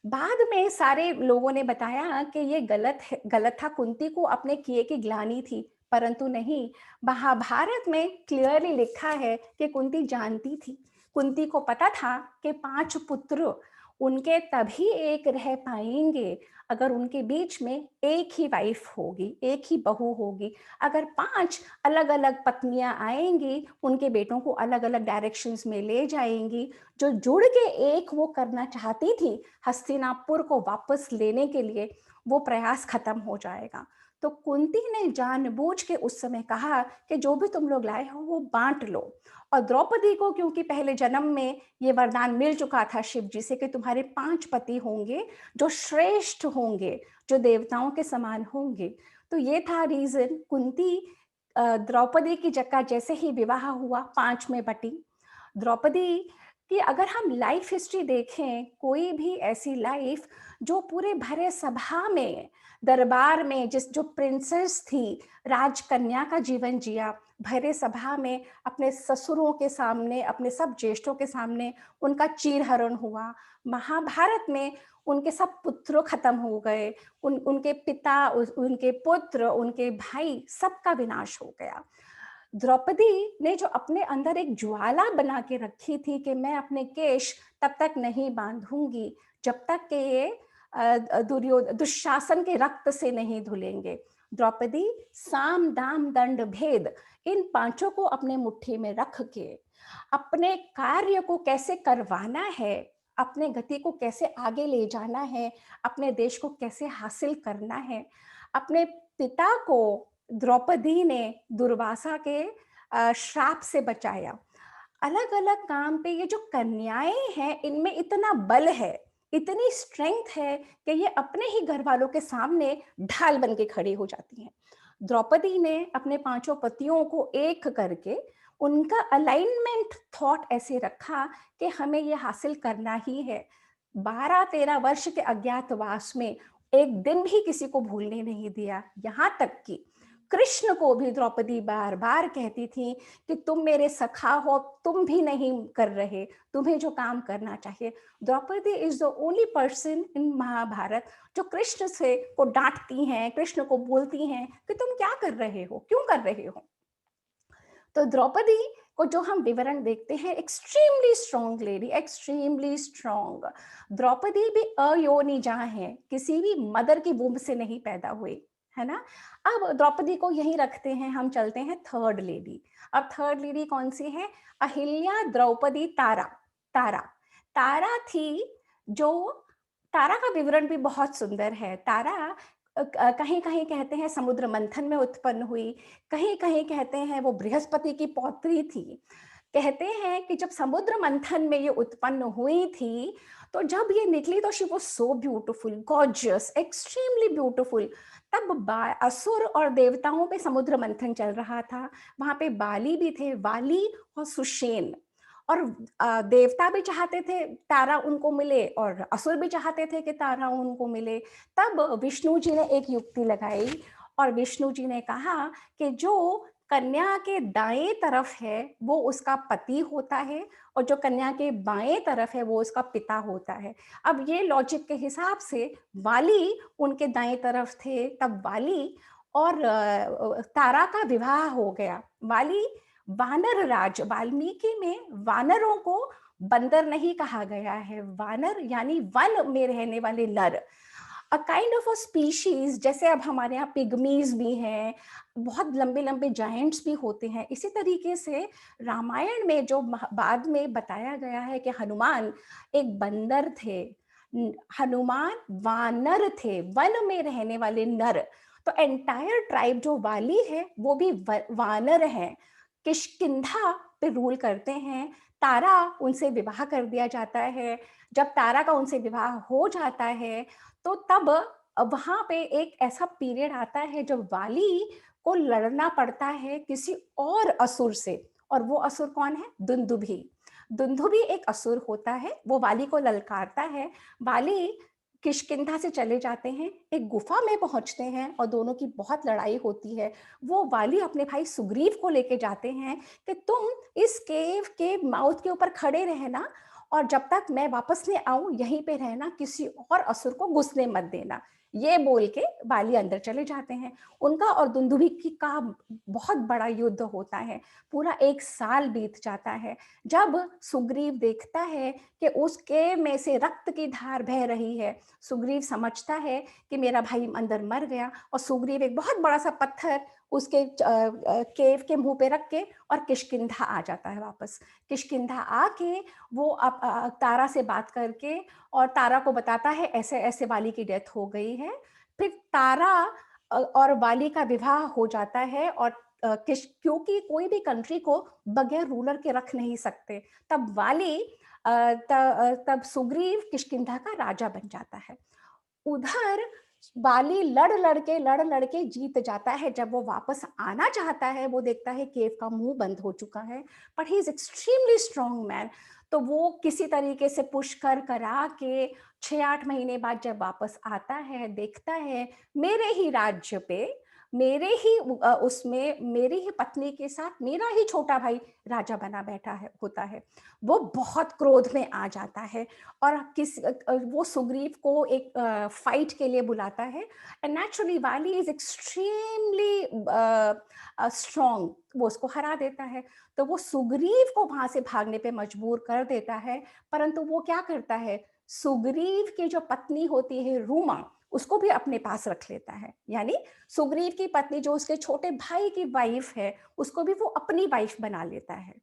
बाद में सारे लोगों ने बताया कि ये गलत था, कुंती को अपने किए की ग्लानि थी, परंतु नहीं, महाभारत में क्लियरली लिखा है कि कुंती जानती थी। कुंती को पता था कि 5 पुत्र उनके तभी एक रह पाएंगे अगर उनके बीच में एक ही वाइफ होगी, एक ही बहू होगी। अगर 5 अलग अलग पत्नियां आएंगी, उनके बेटों को अलग अलग डायरेक्शंस में ले जाएंगी, जो जुड़ के एक वो करना चाहती थी हस्तिनापुर को वापस लेने के लिए, वो प्रयास खत्म हो जाएगा। तो कुंती ने जानबूझ के उस समय कहा कि जो भी तुम लोग लाए हो वो बांट लो। और द्रौपदी को क्योंकि पहले जन्म में ये वरदान मिल चुका था शिव जी से कि तुम्हारे 5 पति होंगे जो श्रेष्ठ होंगे, जो देवताओं के समान होंगे। तो ये था रीजन। कुंती द्रौपदी की जगह जैसे ही विवाह हुआ 5 में बटी। द्रौपदी की अगर हम लाइफ हिस्ट्री देखें, कोई भी ऐसी लाइफ जो पूरे भरे सभा में, दरबार में, जिस जो प्रिंसेस थी, राजकन्या का जीवन जिया, भरे सभा में अपने ससुरों के सामने, अपने सब ज्येष्ठों के सामने उनका चीरहरण हुआ। महाभारत में उनके सब पुत्र खत्म हो गए, उनके पिता, उनके पुत्र, उनके भाई, सबका विनाश हो गया। द्रौपदी ने जो अपने अंदर एक ज्वाला बना के रखी थी कि मैं अपने केश तब तक नहीं बांधूंगी जब तक कि ये दुशासन के रक्त से नहीं धुलेंगे। द्रौपदी साम दाम दंड भेद इन पांचों को अपने मुट्ठी में रख के अपने कार्य को कैसे करवाना है, अपने गति को कैसे आगे ले जाना है, अपने देश को कैसे हासिल करना है। अपने पिता को द्रौपदी ने दुर्वासा के श्राप से बचाया। अलग अलग काम पे ये जो कन्याएं हैं, इनमें इतना बल है, इतनी स्ट्रेंथ है कि ये अपने ही घर वालों के सामने ढाल बन के खड़ी हो जाती हैं। द्रौपदी ने अपने 5 पतियों को एक करके उनका अलाइनमेंट थॉट ऐसे रखा कि हमें ये हासिल करना ही है। 12-13 वर्ष के अज्ञातवास में एक दिन भी किसी को भूलने नहीं दिया। यहाँ तक कि कृष्ण को भी द्रौपदी बार बार कहती थी कि तुम मेरे सखा हो, तुम भी नहीं कर रहे, तुम्हें जो काम करना चाहिए। Draupadi is the only person in Mahabharata जो कृष्ण से को डांटती हैं, कृष्ण को बोलती हैं कि तुम क्या कर रहे हो, क्यों कर रहे हो। तो द्रौपदी को जो हम विवरण देखते हैं, extremely strong lady, extremely strong. Draupadi भी अयोनिजा है, किसी भी मदर की वुम्ब से नहीं पैदा हुई, है ना। अब द्रौपदी को यही रखते हैं, हम चलते हैं थर्ड लेडी। अब थर्ड लेडी कौन सी है? अहिल्या द्रौपदी तारा। तारा तारा थी जो, तारा का विवरण भी बहुत सुंदर है। तारा कहीं कहीं कहते हैं समुद्र मंथन में उत्पन्न हुई, कहीं कहीं कहते हैं वो बृहस्पति की पौत्री थी। कहते हैं कि जब समुद्र मंथन में ये उत्पन्न हुई थी, तो जब ये निकली तो she was so beautiful, gorgeous, extremely beautiful. तब असुर और देवताओं पे समुद्र मंथन चल रहा था। वहां पे बाली भी थे, वाली और सुषेण। और देवता भी चाहते थे तारा उनको मिले और असुर भी चाहते थे कि तारा उनको मिले। तब विष्णु जी ने एक युक्ति लगाई और विष्णु जी ने कहा कि जो कन्या के दाएं तरफ है वो उसका पति होता है और जो कन्या के बाएं तरफ है वो उसका पिता होता है। अब ये लॉजिक के हिसाब से वाली उनके दाएं तरफ थे, तब वाली और तारा का विवाह हो गया। वाली वानर राज, वाल्मीकि में वानरों को बंदर नहीं कहा गया है, वानर यानी वन में रहने वाले नर, a kind of a species. जैसे अब हमारे यहाँ पिग्मीज भी हैं, बहुत लंबे लंबे जायंट्स भी होते हैं, इसी तरीके से रामायण में जो बाद में बताया गया है कि हनुमान एक बंदर थे, हनुमान वानर थे, वन में रहने वाले नर। तो एंटायर ट्राइब जो वाली है वो भी वानर है, किष्किंधा पे रूल करते हैं। तारा उनसे विवाह कर दिया जाता है। जब तारा का उनसे विवाह हो जाता है तो तब वहां पे एक ऐसा पीरियड आता है जब वाली को लड़ना पड़ता है किसी और असुर से। और वो असुर कौन है? दुंदुभी। दुंदुभी एक असुर होता है, वो वाली को ललकारता है। वाली किष्किंधा से चले जाते हैं, एक गुफा में पहुंचते हैं और दोनों की बहुत लड़ाई होती है। वो वाली अपने भाई सुग्रीव को लेके जाते हैं कि तुम इस केव के माउथ के ऊपर खड़े रहना और जब तक मैं वापस नहीं आऊं यहीं पे रहना, किसी और असुर को घुसने मत देना। ये बोल के वाली अंदर चले जाते हैं। उनका और दुंदुभी की का बहुत बड़ा युद्ध होता है, पूरा 1 साल बीत जाता है। जब सुग्रीव देखता है कि उसके में से रक्त की धार बह रही है, सुग्रीव समझता है कि मेरा भाई अंदर मर गया, और सुग्रीव एक बहुत बड़ा सा पत्थर उसके केव के मुंह पे रख के और किष्किंधा आ जाता है वापस। किष्किंधा आके वो तारा से बात करके और तारा को बताता है ऐसे ऐसे वाली की डेथ हो गई है। फिर तारा और वाली का विवाह हो जाता है, और क्योंकि कोई भी कंट्री को बगैर रूलर के रख नहीं सकते, तब वाली तब सुग्रीव किष्किंधा का राजा बन जाता है। उधर बाली लड़ लड़ के जीत जाता है। जब वो वापस आना चाहता है, वो देखता है केव का मुंह बंद हो चुका है, but he is extremely strong man. तो वो किसी तरीके से पुश करा के 6-8 महीने बाद जब वापस आता है, देखता है मेरे ही राज्य पे, मेरे ही उसमें मेरी ही पत्नी के साथ मेरा ही छोटा भाई राजा बना बैठा है होता है। वो बहुत क्रोध में आ जाता है, और वो सुग्रीव को एक फाइट के लिए बुलाता है। एंड नेचुरली वाली इज एक्सट्रीमली स्ट्रॉन्ग, वो उसको हरा देता है। तो वो सुग्रीव को वहां से भागने पे मजबूर कर देता है। परंतु वो क्या करता है, सुग्रीव की जो पत्नी होती है रूमा, उसको भी अपने पास रख लेता है। यानी सुग्रीव की पत्नी जो उसके छोटे भाई की वाइफ है, उसको भी वो अपनी वाइफ बना लेता है।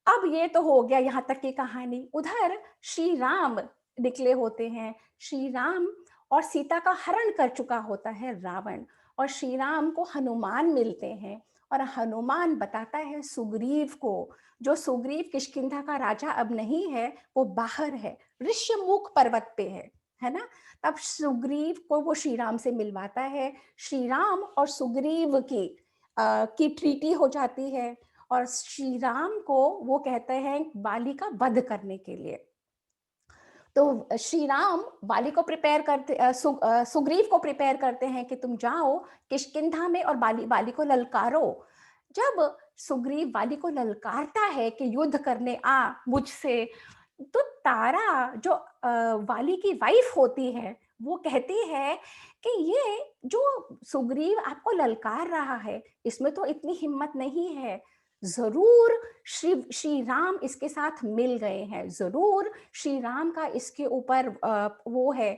अब ये तो हो गया यहाँ तक की कहानी। उधर श्री राम निकले होते हैं। श्री राम और सीता का हरण कर चुका होता है रावण, और श्री राम को हनुमान मिलते हैं, और हनुमान बताता है सुग्रीव को, जो सुग्रीव किष्किंधा का राजा अब नहीं है, वो बाहर है, ऋष्यमुख पर्वत पे है ना। तब सुग्रीव को वो श्री राम से मिलवाता है। श्री राम और सुग्रीव की ट्रीटी हो जाती है, और श्री राम को वो कहते हैं बाली का वध करने के लिए। तो श्री राम बाली को प्रिपेयर करते सुग्रीव को प्रिपेयर करते हैं कि तुम जाओ किष्किंधा में और बाली को ललकारो। जब सुग्रीव बाली को ललकारता है कि युद्ध करने आ मुझसे, तो तारा जो वाली की वाइफ होती है, वो कहती है कि ये जो सुग्रीव आपको ललकार रहा है, इसमें तो इतनी हिम्मत नहीं है। जरूर श्री राम इसके साथ मिल गए हैं, जरूर श्री राम का इसके ऊपर वो है।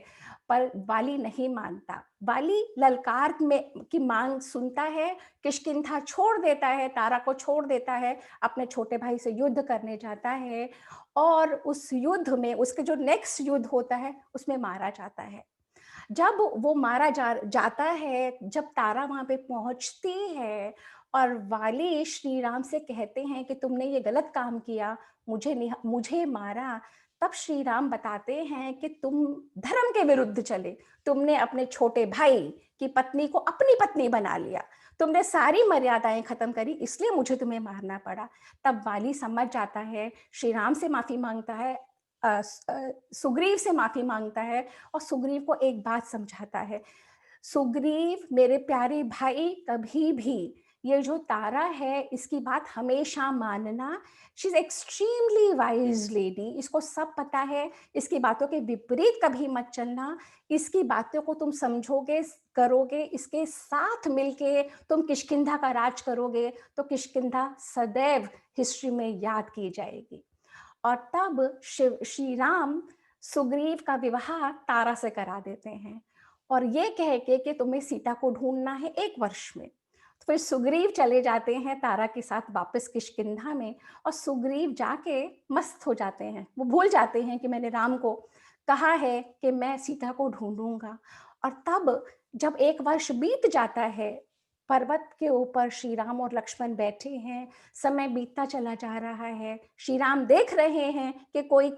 पर वाली नहीं मानता। वाली ललकार में की मांग सुनता है, किष्किंधा छोड़ देता है, तारा को छोड़ देता है, अपने छोटे भाई से युद्ध करने जाता है, और उस युद्ध में उसके जो नेक्स्ट युद्ध होता है उसमें मारा जाता है। जब वो मारा जाता है, जब तारा वहां पे पहुंचती है और वाली श्री राम से कहते हैं कि तुमने ये गलत काम किया, मुझे मारा, तब श्री राम बताते हैं कि तुम धर्म के विरुद्ध चले, तुमने अपने छोटे भाई की पत्नी को अपनी पत्नी बना लिया, तुमने सारी मर्यादाएं खत्म करी, इसलिए मुझे तुम्हें मारना पड़ा। तब वाली समझ जाता है, श्री राम से माफी मांगता है, सुग्रीव से माफी मांगता है, और सुग्रीव को एक बात समझाता है, सुग्रीव मेरे प्यारे भाई, कभी भी ये जो तारा है इसकी बात हमेशा मानना। She is extremely wise lady, इसको सब पता है, इसकी बातों के विपरीत कभी मत चलना, इसकी बातों को तुम समझोगे, करोगे, इसके साथ मिलके तुम किष्किंधा का राज करोगे, तो किष्किंधा सदैव हिस्ट्री में याद की जाएगी। और तब श्री राम सुग्रीव का विवाह तारा से करा देते हैं, और ये कह के कि तुम्हें सीता को ढूंढना है 1 वर्ष में। तो फिर सुग्रीव चले जाते हैं तारा के साथ वापस किष्किंधा में, और सुग्रीव जाके मस्त हो जाते हैं, वो भूल जाते हैं कि मैंने राम को कहा है कि मैं सीता को ढूंढूंगा। और तब जब 1 वर्ष बीत जाता है, पर्वत के ऊपर श्री राम और लक्ष्मण बैठे हैं, समय बीतता चला जा रहा है, श्री राम देख रहे हैं कि कोई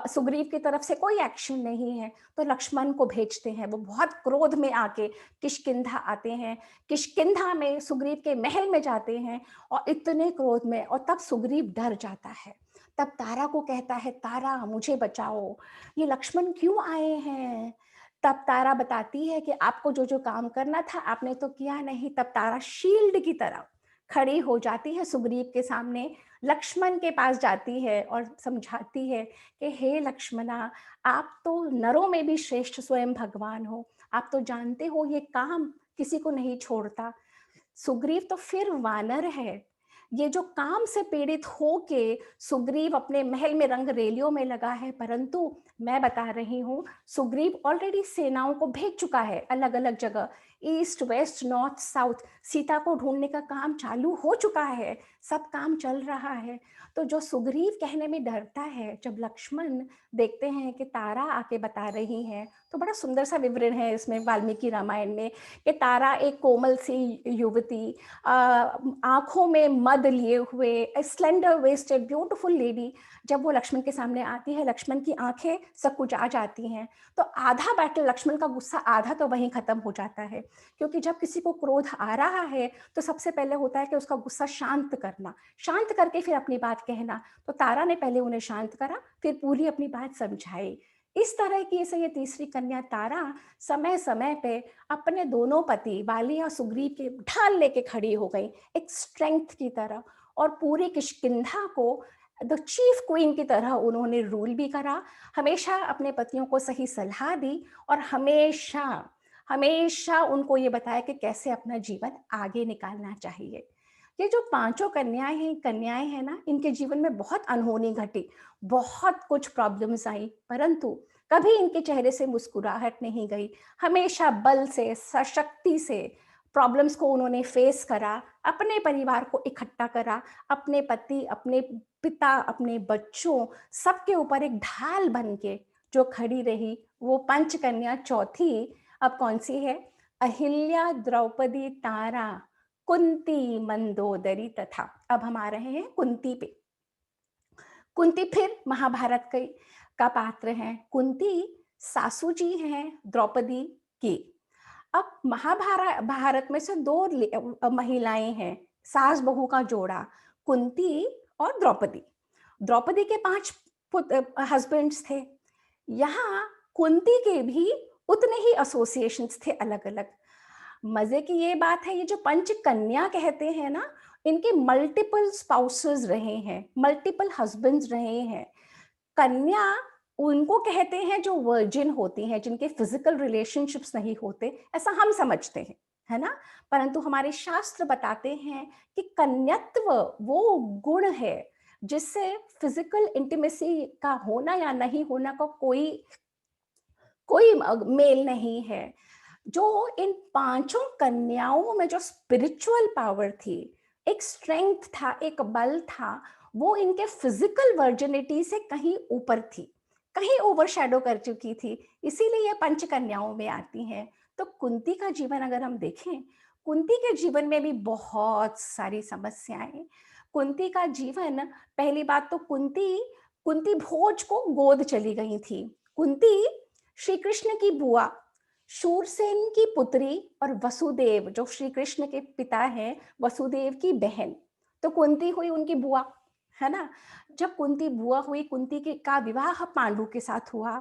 सुग्रीव की तरफ से कोई एक्शन नहीं है, तो लक्ष्मण को भेजते हैं। वो बहुत क्रोध में आके किष्किंधा आते हैं, किष्किंधा में सुग्रीव के महल में जाते हैं, और इतने क्रोध में, और तब सुग्रीव डर जाता है। तब तारा को कहता है, तारा मुझे बचाओ, ये लक्ष्मण क्यों आए हैं। तब तारा बताती है कि आपको जो जो काम करना था आपने तो किया नहीं। तब तारा शील्ड की तरह खड़ी हो जाती है सुग्रीव के सामने, लक्ष्मण के पास जाती है और समझाती है कि हे लक्ष्मणा, आप तो नरों में भी श्रेष्ठ स्वयं भगवान हो, आप तो जानते हो ये काम किसी को नहीं छोड़ता। सुग्रीव तो फिर वानर है, ये जो काम से पीड़ित हो के सुग्रीव अपने महल में रंग रेलियों में लगा है, परंतु मैं बता रही हूँ सुग्रीव ऑलरेडी सेनाओं को भेज चुका है अलग अलग जगह, east west north south, Sita को ढूंढने का काम चालू हो चुका है। सब काम चल रहा है। तो जो सुग्रीव कहने में डरता है, जब लक्ष्मण देखते हैं कि तारा आके बता रही है, तो बड़ा सुंदर सा विवरण है इसमें वाल्मीकि रामायण में, कि तारा एक कोमल सी युवती, आंखों में मद लिए हुए, स्लेंडर वेस्टेड ब्यूटीफुल लेडी, जब वो लक्ष्मण के सामने आती है, लक्ष्मण की आंखें सकुचा जाती हैं। तो आधा बैटल लक्ष्मण का गुस्सा आधा तो वहीं खत्म हो जाता है, क्योंकि जब किसी को क्रोध आ रहा है तो सबसे पहले होता है कि उसका गुस्सा शांत करना, शांत करके फिर अपनी बात कहना। तो तारा ने पहले उन्हें शांत करा, फिर पूरी अपनी बात समझाई। इस तरह की से ये तीसरी कन्या तारा समय समय पे अपने दोनों पति वाली और सुग्रीव के ढाल लेके खड़ी हो गई, एक स्ट्रेंथ की तरह, और पूरी किष्किंधा को द चीफ क्वीन की तरह उन्होंने रूल भी करा, हमेशा अपने पतियों को सही सलाह दी, और हमेशा हमेशा उनको ये बताया कि कैसे अपना जीवन आगे निकालना चाहिए। ये जो पांचों कन्याएं हैं ना, इनके जीवन में बहुत अनहोनी घटी, बहुत कुछ प्रॉब्लम्स आई, परंतु कभी इनके चेहरे से मुस्कुराहट नहीं गई। हमेशा बल से, सशक्ति से प्रॉब्लम्स को उन्होंने फेस करा, अपने परिवार को इकट्ठा करा, अपने पति, अपने पिता, अपने बच्चों, सबके ऊपर एक ढाल बन के जो खड़ी रही, वो पंचकन्या चौथी अब कौन सी है? अहिल्या, द्रौपदी, तारा, कुंती, मंदोदरी तथा। अब हम आ रहे हैं कुंती पे। कुंती फिर महाभारत का पात्र है। कुंती सासू जी हैं द्रौपदी की। अब महाभारत भारत में से दो महिलाएं हैं, सास बहू का जोड़ा, कुंती और द्रौपदी। द्रौपदी के 5 हस्बैंड्स थे। यहाँ कुंती के भी उतने ही एसोसिएशंस थे अलग अलग। मजे की ये बात है, ये जो पंच कन्या कहते हैं ना, इनके मल्टीपल स्पाउसेस रहे हैं, मल्टीपल हस्बैंड्स रहे हैं। कन्या उनको कहते हैं जो वर्जिन होती हैं, जिनके फिजिकल रिलेशनशिप्स नहीं होते, ऐसा हम समझते हैं, है ना। परंतु हमारे शास्त्र बताते हैं कि कन्यत्व वो गुण है जिससे फिजिकल इंटीमेसी का होना या नहीं होना का कोई कोई मेल नहीं है। जो इन पांचों कन्याओं में जो स्पिरिचुअल पावर थी, एक स्ट्रेंथ था, एक बल था, वो इनके फिजिकल वर्जिनिटी से कहीं ऊपर थी, कहीं ओवरशैडो कर चुकी थी, इसीलिए ये पंच कन्याओं में आती हैं। तो कुंती का जीवन अगर हम देखें, कुंती के जीवन में भी बहुत सारी समस्याएं। कुंती का जीवन, पहली बात तो कुंती कुंती भोज को गोद चली गई थी। कुंती श्री कृष्ण की बुआ, शूरसेन की पुत्री, और वसुदेव जो श्री कृष्ण के पिता हैं, वसुदेव की बहन। तो कुंती हुई उनकी बुआ, है ना। जब कुंती बुआ हुई, कुंती के का विवाह पांडु के साथ हुआ।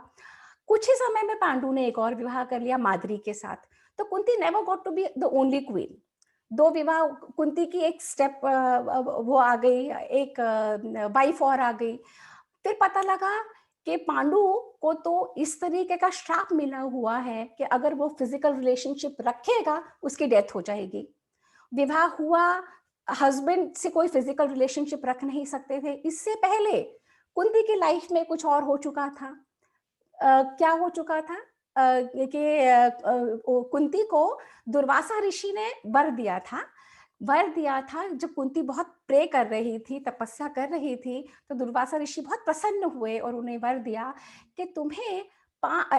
कुछ ही समय में पांडु ने एक और विवाह कर लिया माद्री के साथ। तो Kunti never got to be the only queen. दो विवाह, कुंती की एक स्टेप वो आ गई, एक वाइफ और आ गई। फिर पता लगा कि पांडु को तो इस तरीके का श्राप मिला हुआ है कि अगर वो फिजिकल रिलेशनशिप रखेगा उसकी डेथ हो जाएगी। विवाह हुआ, हस्बैंड से कोई फिजिकल रिलेशनशिप रख नहीं सकते थे। इससे पहले कुंती की लाइफ में कुछ और हो चुका था। क्या हो चुका था? कि कुंती को दुर्वासा ऋषि ने वर दिया था। जब कुंती बहुत प्रे कर रही थी, तपस्या कर रही थी, तो दुर्वासा ऋषि बहुत प्रसन्न हुए और उन्हें वर दिया कि तुम्हें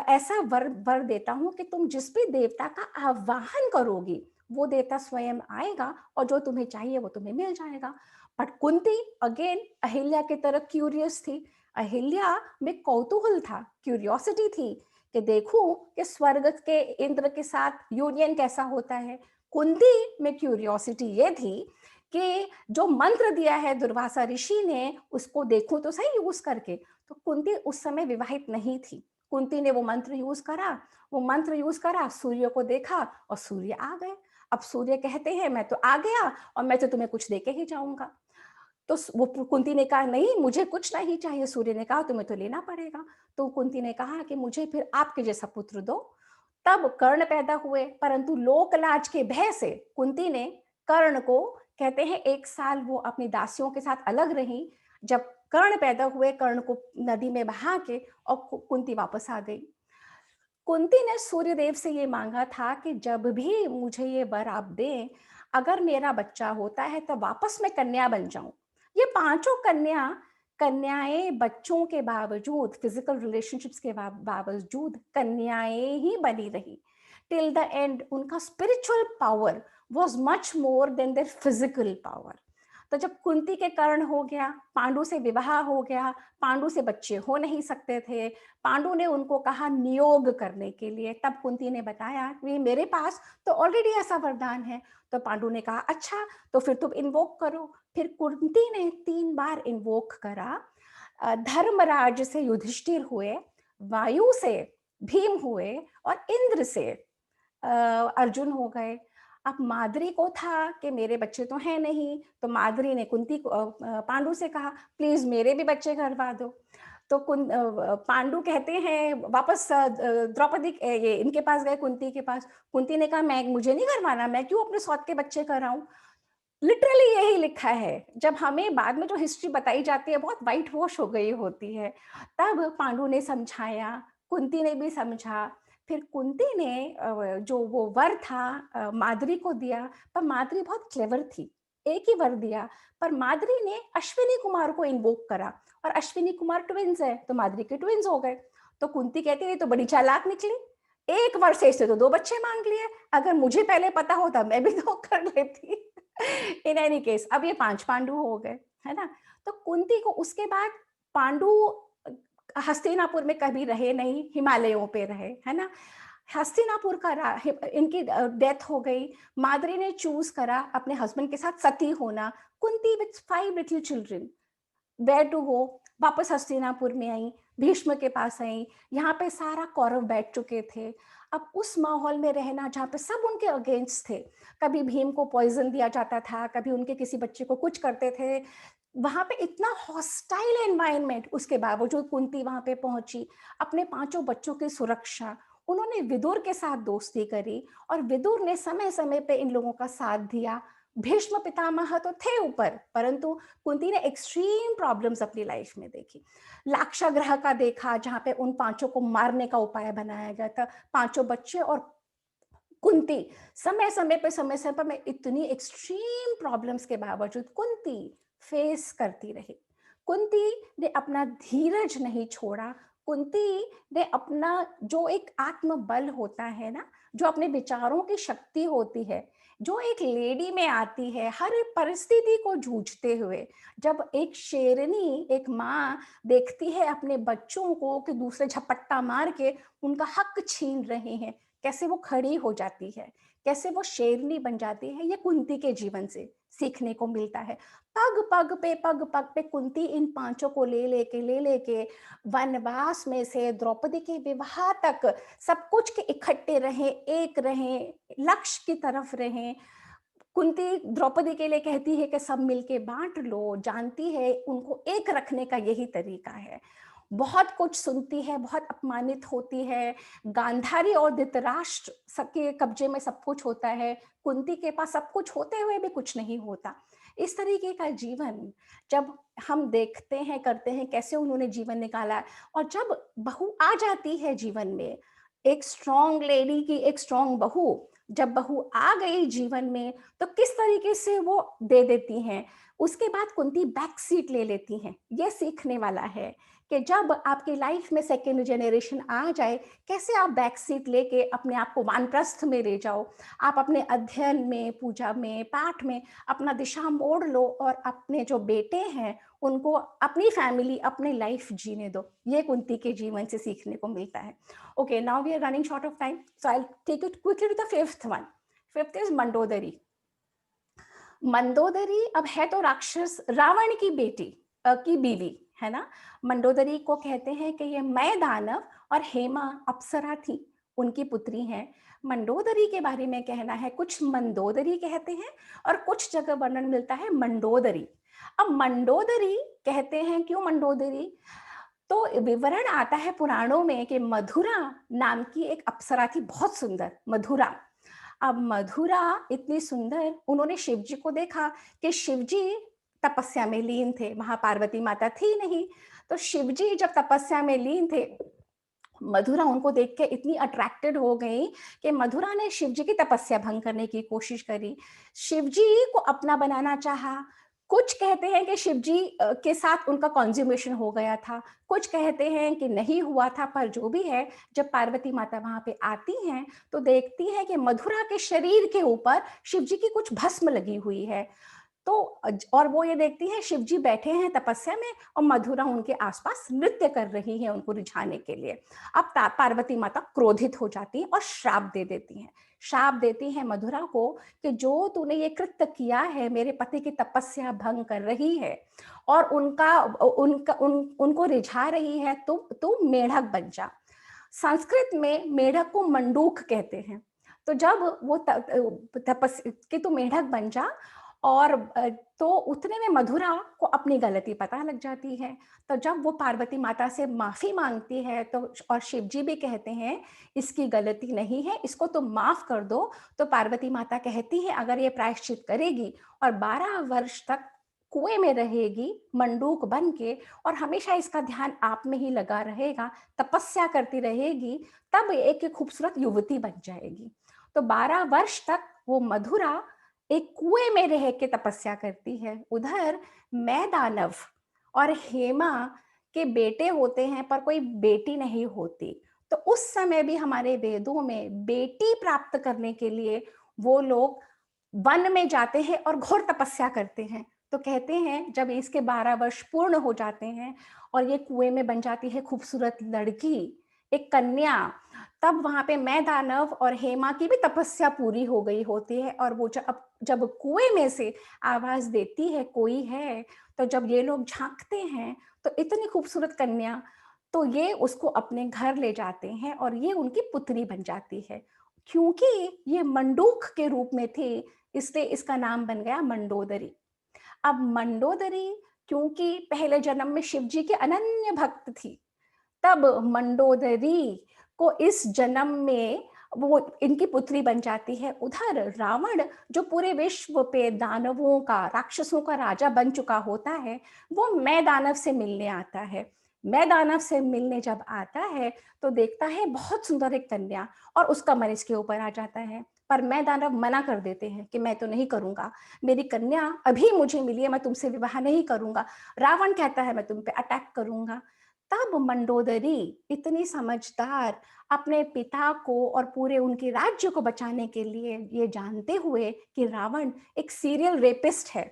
ऐसा वर देता हूं कि तुम जिस भी देवता का आवाहन करोगी, वो देवता स्वयं आएगा और जो तुम्हें चाहिए वो तुम्हें मिल जाएगा। बट कुंती अगेन अहिल्या की तरह क्यूरियस थी। अहिल्या में कौतूहल था, क्यूरियोसिटी थी कि देखूं कि स्वर्ग के इंद्र के साथ यूनियन कैसा होता है। कुंती में क्यूरियोसिटी ये थी कि जो मंत्र दिया है दुर्वासा ऋषि ने, उसको देखूं तो सही यूज करके। तो कुंती उस समय विवाहित नहीं थी। कुंती ने वो मंत्र यूज करा, सूर्य को देखा और सूर्य आ गए। अब सूर्य कहते हैं मैं तो आ गया और मैं तो तुम्हें कुछ देके ही जाऊंगा। तो वो कुंती ने कहा नहीं, मुझे कुछ नहीं चाहिए। सूर्य ने कहा तुम्हें तो लेना पड़ेगा। तो कुंती ने कहा कि मुझे फिर आपके जैसा पुत्र दो। तब कर्ण पैदा हुए, परंतु लोकलाज के भय से कुंती ने कर्ण को, कहते हैं 1 साल वो अपनी दासियों के साथ अलग रही। जब कर्ण पैदा हुए, कर्ण को नदी में बहा के और कुंती वापस आ गई। कुंती ने सूर्यदेव से ये मांगा था कि जब भी मुझे ये वर आप दें, अगर मेरा बच्चा होता है तो वापस मैं कन्या बन जाऊं। ये पांचों कन्याएं बच्चों के बावजूद, फिजिकल रिलेशनशिप्स के बावजूद कन्याएं ही बनी रही टिल द एंड। उनका spiritual power was much more than their physical power. तो जब कुंती के कर्ण हो गया, पांडु से विवाह हो गया, पांडु से बच्चे हो नहीं सकते थे, पांडु ने उनको कहा नियोग करने के लिए, तब कुंती ने बताया कि मेरे पास तो ऑलरेडी ऐसा वरदान है। तो पांडु ने कहा अच्छा, तो फिर तुम इन्वोक करो। फिर कुंती ने 3 बार इन्वोक करा। धर्मराज से युधिष्ठिर हुए, वायु से भीम हुए, और इंद्र से अर्जुन हो गए। अब माद्री को था कि मेरे बच्चे तो हैं नहीं, तो माद्री ने कुंती को पांडु से कहा प्लीज मेरे भी बच्चे करवा दो। तो पांडु कहते हैं वापस द्रौपदी ये इनके पास गए, कुंती के पास। कुंती ने कहा मैं, मुझे नहीं करवाना, मैं क्यों अपने सौत के बच्चे कराऊं। लिटरली यही लिखा है। जब हमें बाद में जो हिस्ट्री बताई जाती है बहुत वाइट वॉश हो गई होती है। तब पांडु ने समझाया, कुंती ने भी समझा। फिर कुंती ने जो वो वर था माद्री को दिया, पर माद्री बहुत क्लेवर थी, एक ही वर दिया। पर माद्री ने अश्विनी कुमार को इन्वोक करा, और अश्विनी कुमार ट्विंस है, तो माद्री के ट्विंस हो गए। तो कुंती कहती है तो बड़ी चालाक निकली, एक वर से तो 2 बच्चे मांग लिए, अगर मुझे पहले पता होता मैं भी तो कर लेती। इन एनी केस अब ये 5 पांडु हो गए, है ना। तो कुंती को उसके बाद पांडु हस्तिनापुर में कभी रहे नहीं, हिमालयों पे रहे, है ना। हस्तिनापुर का इनकी डेथ हो गई। माद्री ने चूज करा अपने हस्बैंड के साथ सती होना। Kunti with 5 little children, where to go, वापस हस्तिनापुर में आई, भीष्म के पास आई। यहाँ पे सारा कौरव बैठ चुके थे। अब उस माहौल में रहना जहाँ पे सब उनके अगेंस्ट थे, कभी भीम को पॉइजन दिया जाता था, कभी उनके किसी बच्चे को कुछ करते थे, वहां पे इतना हॉस्टाइल एनवायरनमेंट, उसके बावजूद कुंती वहां पे पहुंची। अपने 5 बच्चों की सुरक्षा, उन्होंने विदुर के साथ दोस्ती करी, और विदुर ने समय समय पे इन लोगों का साथ दिया। भीष्म पितामह तो थे ऊपर, परंतु कुंती ने एक्सट्रीम प्रॉब्लम्स अपनी लाइफ में देखी। लाक्षागृह का देखा, जहां पे उन 5 को मारने का उपाय बनाया गया था। 5 बच्चे और कुंती, समय समय पर मैं इतनी एक्सट्रीम प्रॉब्लम्स के बावजूद कुंती फेस करती रही। कुंती ने अपना धीरज नहीं छोड़ा। कुंती ने अपना जो एक आत्मबल होता है ना, जो अपने विचारों की शक्ति होती है, जो एक लेडी में आती है हर परिस्थिति को जूझते हुए। जब एक शेरनी, एक माँ देखती है अपने बच्चों को कि दूसरे झपट्टा मार के उनका हक छीन रहे हैं, कैसे वो खड़ी हो जाती है, कैसे वो शेरनी बन जाती है, ये कुंती के जीवन से सीखने को मिलता है। पग पग पे कुंती इन 5 को ले लेके वनवास में से द्रौपदी के विवाह तक सब कुछ के इकट्ठे रहें, एक रहें, लक्ष्य की तरफ रहें। कुंती द्रौपदी के लिए कहती है कि सब मिलके बांट लो, जानती है उनको एक रखने का यही तरीका है। बहुत कुछ सुनती है, बहुत अपमानित होती है। गांधारी और धृतराष्ट्र सबके कब्जे में सब कुछ होता है, कुंती के पास सब कुछ होते हुए भी कुछ नहीं होता। इस तरीके का जीवन जब हम देखते हैं, करते हैं, कैसे उन्होंने जीवन निकाला। और जब बहू आ जाती है जीवन में, एक स्ट्रॉन्ग लेडी की एक स्ट्रॉन्ग बहू, जब बहू आ गई जीवन में, तो किस तरीके से वो दे देती हैं। उसके बाद कुंती बैक सीट ले लेती हैं। ये सीखने वाला है कि जब आपकी लाइफ में सेकेंड जनरेशन आ जाए, कैसे आप बैक सीट लेके अपने आप को वानप्रस्थ में ले जाओ। आप अपने अध्ययन में, पूजा में, पाठ में अपना दिशा मोड़ लो, और अपने जो बेटे हैं उनको अपनी फैमिली, अपनी लाइफ जीने दो। ये कुंती के जीवन से सीखने को मिलता है। Okay, now we are running short of time, so I take it quickly to the fifth one. Fifth is Mandodari. Mandodari अब है तो राक्षस रावण की बेटी की बीवी, है ना। मंडोदरी को कहते हैं कि ये मय दानव और हेमा अप्सरा थी, उनकी पुत्री हैं। मंडोदरी के बारे में कहना है, कुछ मंदोदरी कहते हैं और कुछ जगह वर्णन मिलता है मंडोदरी। अब मंडोदरी कहते हैं, क्यों मंडोदरी? तो विवरण आता है पुराणों में कि मधुरा नाम की एक अप्सरा थी, बहुत सुंदर मधुरा। अब मधुरा इतनी सुंदर, उन्होंने शिव जी को देखा कि शिव जी तपस्या में लीन थे, वहां पार्वती माता थी नहीं। तो शिव जी जब तपस्या में लीन थे, मधुरा उनको देख के इतनी अट्रैक्टेड हो गई कि मधुरा ने शिव जी की तपस्या भंग करने की कोशिश करी, शिव जी को अपना बनाना चाहा। कुछ कहते हैं कि शिव जी के साथ उनका कॉन्ज्यूमेशन हो गया था, कुछ कहते हैं कि नहीं हुआ था, पर जो भी है, जब पार्वती माता वहां पे आती हैं तो देखती है कि मधुरा के शरीर के ऊपर शिव जी की कुछ भस्म लगी हुई है। तो और वो ये देखती है शिव जी बैठे हैं तपस्या में और मधुरा उनके आसपास नृत्य कर रही है उनको रिझाने के लिए। अब पार्वती माता क्रोधित हो जाती है और श्राप दे देती हैं, श्राप देती है मधुरा को कि जो तूने ये कृत्य किया है, मेरे पति की तपस्या भंग कर रही है और उनको रिझा रही है, तू मेढक बन जा। संस्कृत में मेढक को मंडूक कहते हैं। तो जब वो तपस कि तू मेढक बन जा, और तो उतने में मधुरा को अपनी गलती पता लग जाती है। तो जब वो पार्वती माता से माफी मांगती है तो और शिव जी भी कहते हैं इसकी गलती नहीं है, इसको तो माफ कर दो। तो पार्वती माता कहती है अगर ये प्रायश्चित करेगी और 12 वर्ष तक कुएं में रहेगी मंडूक बन के, और हमेशा इसका ध्यान आप में ही लगा रहेगा, तपस्या करती रहेगी, तब एक खूबसूरत युवती बन जाएगी। तो 12 वर्ष तक वो मधुरा एक कुएं में रह के तपस्या करती है। उधर मैं दानव और हेमा के बेटे होते हैं पर कोई बेटी नहीं होती। तो उस समय भी हमारे वेदों में बेटी प्राप्त करने के लिए वो लोग वन में जाते हैं और घोर तपस्या करते हैं। तो कहते हैं जब इसके 12 वर्ष पूर्ण हो जाते हैं और ये कुएं में बन जाती है खूबसूरत लड़की, एक कन्या, तब वहां पे मैं दानव और हेमा की भी तपस्या पूरी हो गई होती है। और वो जब कुएं में से आवाज देती है कोई है, तो जब ये लोग झांकते हैं तो इतनी खूबसूरत कन्या, तो ये उसको अपने घर ले जाते हैं और ये उनकी पुत्री बन जाती है। क्योंकि ये मंडूक के रूप में थी, इसलिए इसका नाम बन गया मंडोदरी। अब मंडोदरी क्योंकि पहले जन्म में शिव जी के अनन्य भक्त थी, तब मंडोदरी को इस जन्म में वो इनकी पुत्री बन जाती है। उधर रावण जो पूरे विश्व पे दानवों का, राक्षसों का राजा बन चुका होता है, वो मैं दानव से मिलने आता है। मैं दानव से मिलने जब आता है तो देखता है बहुत सुंदर एक कन्या और उसका मन इसके ऊपर आ जाता है। पर मैं दानव मना कर देते हैं कि मैं तो नहीं करूंगा, मेरी कन्या अभी मुझे मिली है, मैं तुमसे विवाह नहीं करूंगा। रावण कहता है मैं तुम पे अटैक करूंगा। तब मंडोदरी इतनी समझदार, अपने पिता को और पूरे उनके राज्य को बचाने के लिए, ये जानते हुए कि रावण एक सीरियल रेपिस्ट है,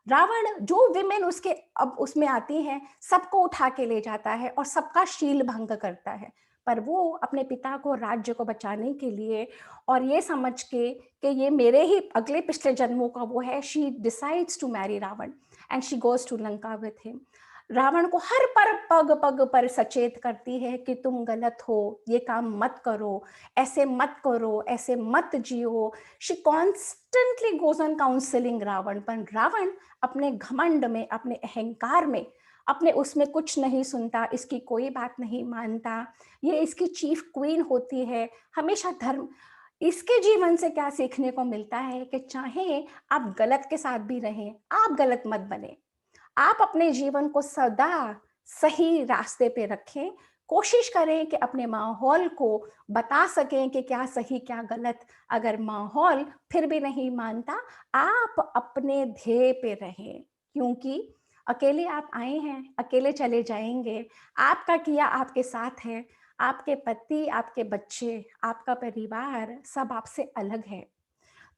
रावण जो विमेन उसके अब उसमें आती हैं सबको उठा के ले जाता है और सबका शील भंग करता है। पर वो अपने पिता को, राज्य को बचाने के लिए और ये समझ के कि ये मेरे ही अगले पिछले जन्मों का वो है, she decides to marry Ravana and she goes to Lanka with him. Ravana को हर पर पग पग पर सचेत करती है कि तुम गलत हो, ये काम मत करो, ऐसे मत करो, ऐसे मत जियो। She constantly goes on counselling Ravan, पर रावण अपने घमंड में, अपने अहंकार में, अपने उसमें कुछ नहीं सुनता, इसकी कोई बात नहीं मानता। ये इसकी चीफ क्वीन होती है, हमेशा धर्म। इसके जीवन से क्या सीखने को मिलता है कि चाहे आप गलत के साथ भी रहें, आप गलत मत बने, आप अपने जीवन को सदा सही रास्ते पे रखें। कोशिश करें कि अपने माहौल को बता सकें कि क्या सही क्या गलत। अगर माहौल फिर भी नहीं मानता, आप अपने ध्येय पे रहें, क्योंकि अकेले आप आए हैं, अकेले चले जाएंगे। आपका किया आपके साथ है, आपके पति, आपके बच्चे, आपका परिवार सब आपसे अलग है।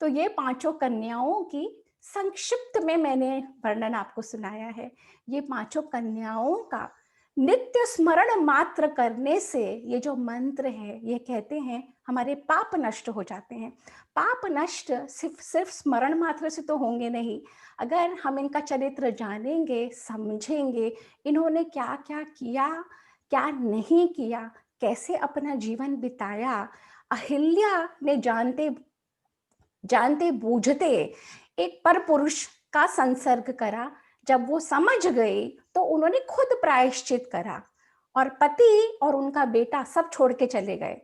तो ये पांचों कन्याओं की संक्षिप्त में मैंने वर्णन आपको सुनाया है। ये पांचों कन्याओं का नित्य स्मरण मात्र करने से, ये जो मंत्र है, ये कहते हैं हमारे पाप नष्ट हो जाते हैं। पाप नष्ट सिर्फ सिर्फ स्मरण मात्र से तो होंगे नहीं, अगर हम इनका चरित्र जानेंगे, समझेंगे, इन्होंने क्या क्या किया, क्या नहीं किया, कैसे अपना जीवन बिताया। अहिल्या ने जानते जानते बूझते एक पर पुरुष का संसर्ग करा। जब वो समझ गई तो उन्होंने खुद प्रायश्चित करा और पति और उनका बेटा सब छोड़ के चले गए।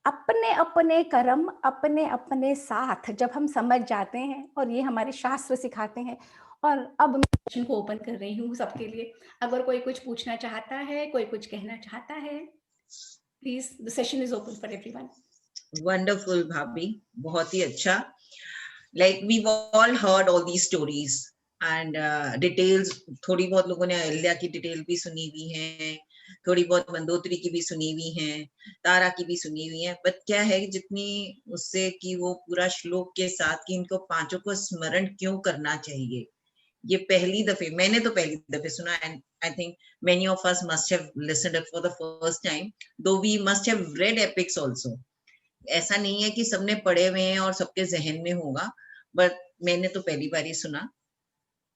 अपने अपने कर्म अपने अपने साथ जब हम समझ जाते हैं, और ये हमारे शास्त्र सिखाते हैं। और अब मैं क्वेश्चन को ओपन कर रही हूँ सबके लिए, अगर कोई कुछ पूछना चाहता है, कोई कुछ कहना चाहता है। Please, the session is open for everyone. Wonderful, Bhabhi. बहुत ही अच्छा. Like we've all heard all these stories and details. थोड़ी बहुत लोगों ने अहिल्या की डिटेल भी सुनी हुई है, थोड़ी बहुत मंदोदरी की भी सुनी हुई है, तारा की भी सुनी हुई है. बट क्या है कि जितनी उससे कि वो पूरा श्लोक के साथ कि इनको पांचों को स्मरण क्यों करना चाहिए, ये पहली दफे, मैंने तो पहली दफे सुना. And I think many of us must have listened it for the first time, though we must have read epics also. ऐसा नहीं है कि सबने पढ़े हुए हैं और सबके जहन में होगा, बट मैंने तो पहली बार ही सुना.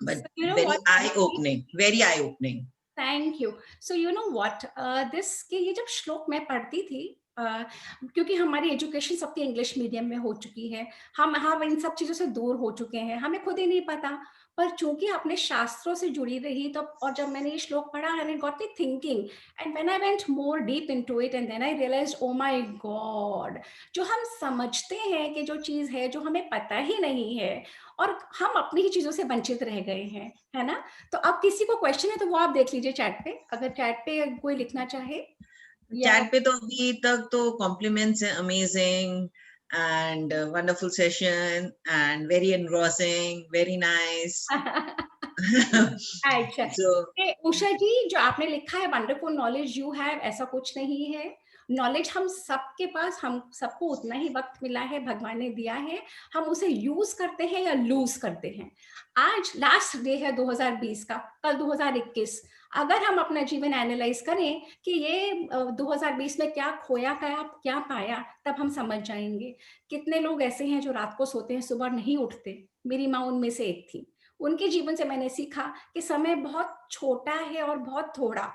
So but you know very what? I opening, very I opening. Thank you. So you know what, this कि ये जब श्लोक मैं पढ़ती थी, क्योंकि हमारी एजुकेशन सबकी इंग्लिश मीडियम में हो चुकी है, हम इन सब चीज़ों से दूर हो चुके हैं, हमें खुद ही नहीं पता. पर चूंकि अपने शास्त्रों से जुड़ी रही, तो और जब मैंने ये श्लोक पढ़ा and it got me thinking, and when I went more deep into it and then I realised, oh my god, जो हम समझते हैं कि जो चीज़ है जो हमें पता ही नहीं है, और हम अपनी ही चीज़ों से वंचित रह गए हैं, है ना? तो अब किसी को क्वेश्चन है तो वो आप देख लीजिए चैट पे, अगर चैट पे कोई लिखना चाहे या चैट पे तो अभी तक तो कॉम्प्लीमेंट्स हैं, amazing and wonderful session and very engrossing, very nice. अच्छा, सो उषा जी जो आपने लिखा है वंडरफुल नॉलेज यू हैव, ऐसा कुछ नहीं है. नॉलेज हम सबके पास, हम सबको उतना ही वक्त मिला है, भगवान ने दिया है. हम उसे यूज करते हैं या लूज करते हैं. आज लास्ट डे है 2020 का, कल 2021. अगर हम अपना जीवन एनालाइज करें कि ये 2020 में क्या खोया, क्या पाया, तब हम समझ जाएंगे. कितने लोग ऐसे हैं जो रात को सोते हैं, सुबह नहीं उठते. मेरी माँ उनमें से एक थी. उनके जीवन से मैंने सीखा कि समय बहुत छोटा है और बहुत थोड़ा.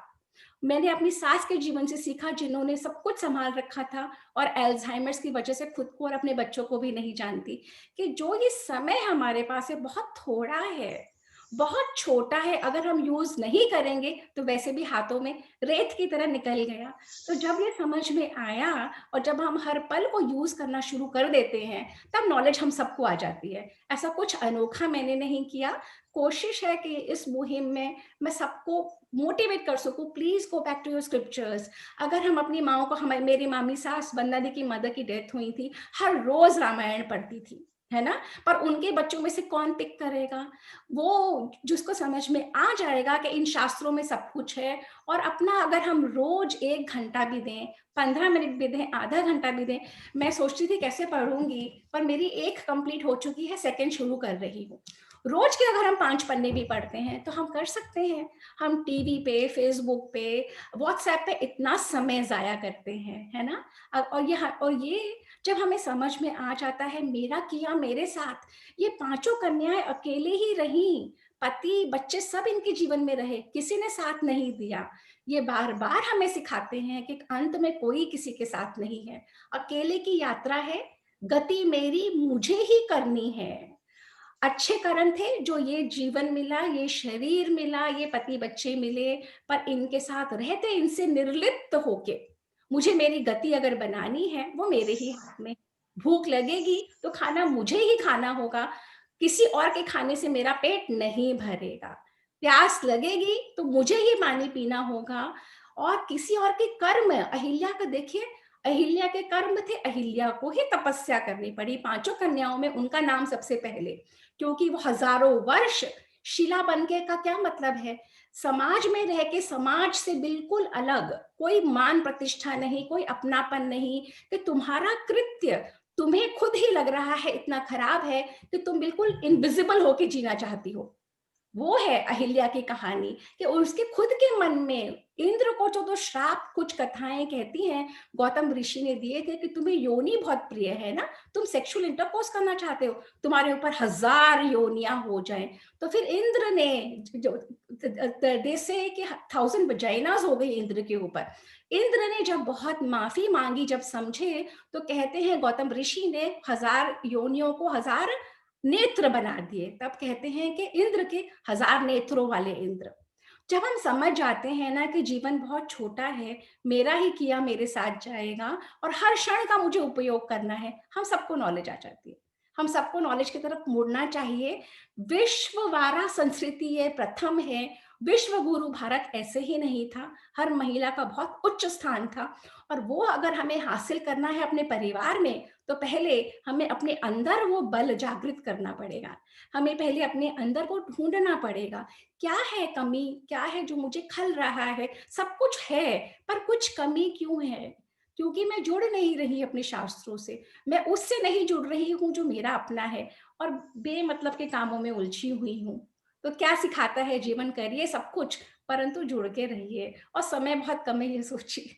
मैंने अपनी सास के जीवन से सीखा, जिन्होंने सब कुछ संभाल रखा था और अल्जाइमर्स की वजह से खुद को और अपने बच्चों को भी नहीं जानती, कि जो ये समय हमारे पास है बहुत थोड़ा है, बहुत छोटा है. अगर हम यूज नहीं करेंगे तो वैसे भी हाथों में रेत की तरह निकल गया. तो जब ये समझ में आया और जब हम हर पल को यूज करना शुरू कर देते हैं, तब नॉलेज हम सबको आ जाती है. ऐसा कुछ अनोखा मैंने नहीं किया. कोशिश है कि इस मुहिम में मैं सबको मोटिवेट कर सकूं. Please go back to your scriptures. अगर हम अपनी माओ को, हमारी मेरी मामी सास बंदा दी की मदर की डेथ हुई थी, हर रोज रामायण पढ़ती थी, है ना? पर उनके बच्चों में से कौन पिक करेगा? वो जिसको समझ में आ जाएगा कि इन शास्त्रों में सब कुछ है, और अपना अगर हम रोज 1 घंटा भी दें, 15 मिनट भी दें, आधा घंटा भी दें. मैं सोचती थी कैसे पढ़ूंगी, पर मेरी एक कंप्लीट हो चुकी है, सेकंड शुरू कर रही हूँ. रोज के अगर हम 5 पन्ने भी पढ़ते हैं तो हम कर सकते हैं. हम टीवी पे, फेसबुक पे, व्हाट्सएप पे इतना समय जाया करते हैं, है ना? और ये जब हमें समझ में आ जाता है, मेरा किया मेरे साथ, ये पांचों कन्याएं अकेले ही रही, पति बच्चे सब इनके जीवन में रहे, किसी ने साथ नहीं दिया. ये बार बार हमें सिखाते हैं कि अंत में कोई किसी के साथ नहीं है, अकेले की यात्रा है, गति मेरी मुझे ही करनी है. अच्छे कर्म थे जो ये जीवन मिला, ये शरीर मिला, ये पति बच्चे मिले, पर इनके साथ रहते, इनसे निर्लिप्त होके मुझे मेरी गति अगर बनानी है, वो मेरे ही हाथ में. भूख लगेगी तो खाना मुझे ही खाना होगा, किसी और के खाने से मेरा पेट नहीं भरेगा. प्यास लगेगी तो मुझे ही पानी पीना होगा, और किसी और के कर्म, अहिल्या को देखिए, अहिल्या के कर्म थे, अहिल्या को ही तपस्या करनी पड़ी. पांचों कन्याओं में उनका नाम सबसे पहले, क्योंकि वो हजारों वर्ष शिला बनके का क्या मतलब है, समाज में रह के समाज से बिल्कुल अलग, कोई मान प्रतिष्ठा नहीं, कोई अपनापन नहीं, कि तुम्हारा कृत्य तुम्हें खुद ही लग रहा है इतना खराब है कि तुम बिल्कुल इनविजिबल होके जीना चाहती हो. वो है अहिल्या की कहानी, कि उसके खुद के मन में इंद्र को जो तो श्राप, कुछ कथाएं कहती हैं गौतम ऋषि ने दिए थे कि तुम्हें योनि बहुत प्रिय है ना, तुम सेक्सुअल इंटरकोर्स करना चाहते हो, तुम्हारे ऊपर 1000 योनियां हो जाएं. तो फिर इंद्र ने जो दे से कि 1000 वजाइनास हो गई इंद्र के ऊपर. इंद्र ने जब बहुत माफी मांगी, जब समझे, तो कहते हैं गौतम ऋषि ने 1000 योनियों को 1000 नेत्र बना दिए. तब कहते हैं कि इंद्र के 1000 नेत्रों वाले इंद्र. जब हम समझ जाते हैं ना कि जीवन बहुत छोटा है, मेरा ही किया मेरे साथ जाएगा, और हर क्षण का मुझे उपयोग करना है, हम सबको नॉलेज आ जाती है. हम सबको नॉलेज की तरफ मुड़ना चाहिए. विश्व वारा संस्कृति ये प्रथम है, विश्व गुरु भारत ऐसे ही नहीं था, हर महिला का बहुत उच्च स्थान था, और वो अगर हमें हासिल करना है अपने परिवार में, तो पहले हमें अपने अंदर वो बल जागृत करना पड़ेगा। हमें पहले अपने अंदर वो ढूंढना पड़ेगा, क्या है कमी, क्या है जो मुझे खल रहा है। सब कुछ है, पर कुछ कमी क्यों है? क्योंकि मैं जुड़ नहीं रही अपने शास्त्रों से, मैं उससे नहीं जुड़ रही हूँ जो मेरा अपना है, और बेमतलब के कामों में उलझी हुई हूँ। तो क्या सिखाता है जीवन? करिए सब कुछ, परंतु जुड़ के रहिए, और समय बहुत कम है, ये सोचिए।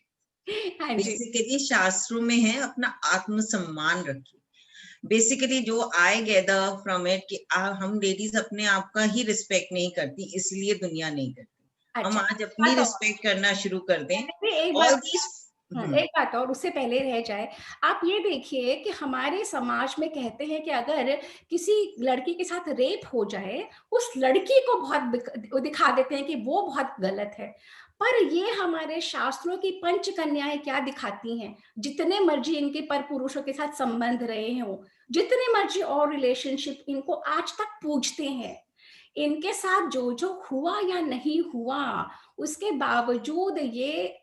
हाँ जी। बेसिकली शास्त्रों में है अपना आत्मसम्मान रखिए। बेसिकली जो आई गैदर फ्रॉम इट कि हम लेडीज अपने आप का ही रिस्पेक्ट नहीं करती, इसलिए दुनिया नहीं करती। हम अच्छा, आज एक अपनी बात और, रिस्पेक्ट करना शुरू कर दें। पहले एक बात, ऑल दीज एक बात और उससे पहले रह जाए, आप ये देखिए कि हमारे समाज में कहते हैं कि अगर किसी लड़की के साथ रेप हो जाए, उस लड़की को बहुत दिखा देते हैं कि वो बहुत गलत है। पर ये हमारे शास्त्रों की पंच कन्याएं क्या दिखाती हैं? जितने मर्जी इनके पर पुरुषों के साथ संबंध रहे हों, जितने मर्जी और रिलेशनशिप, इनको आज तक पूछते हैं। इनके साथ जो जो हुआ या नहीं हुआ, उसके बावजूद ये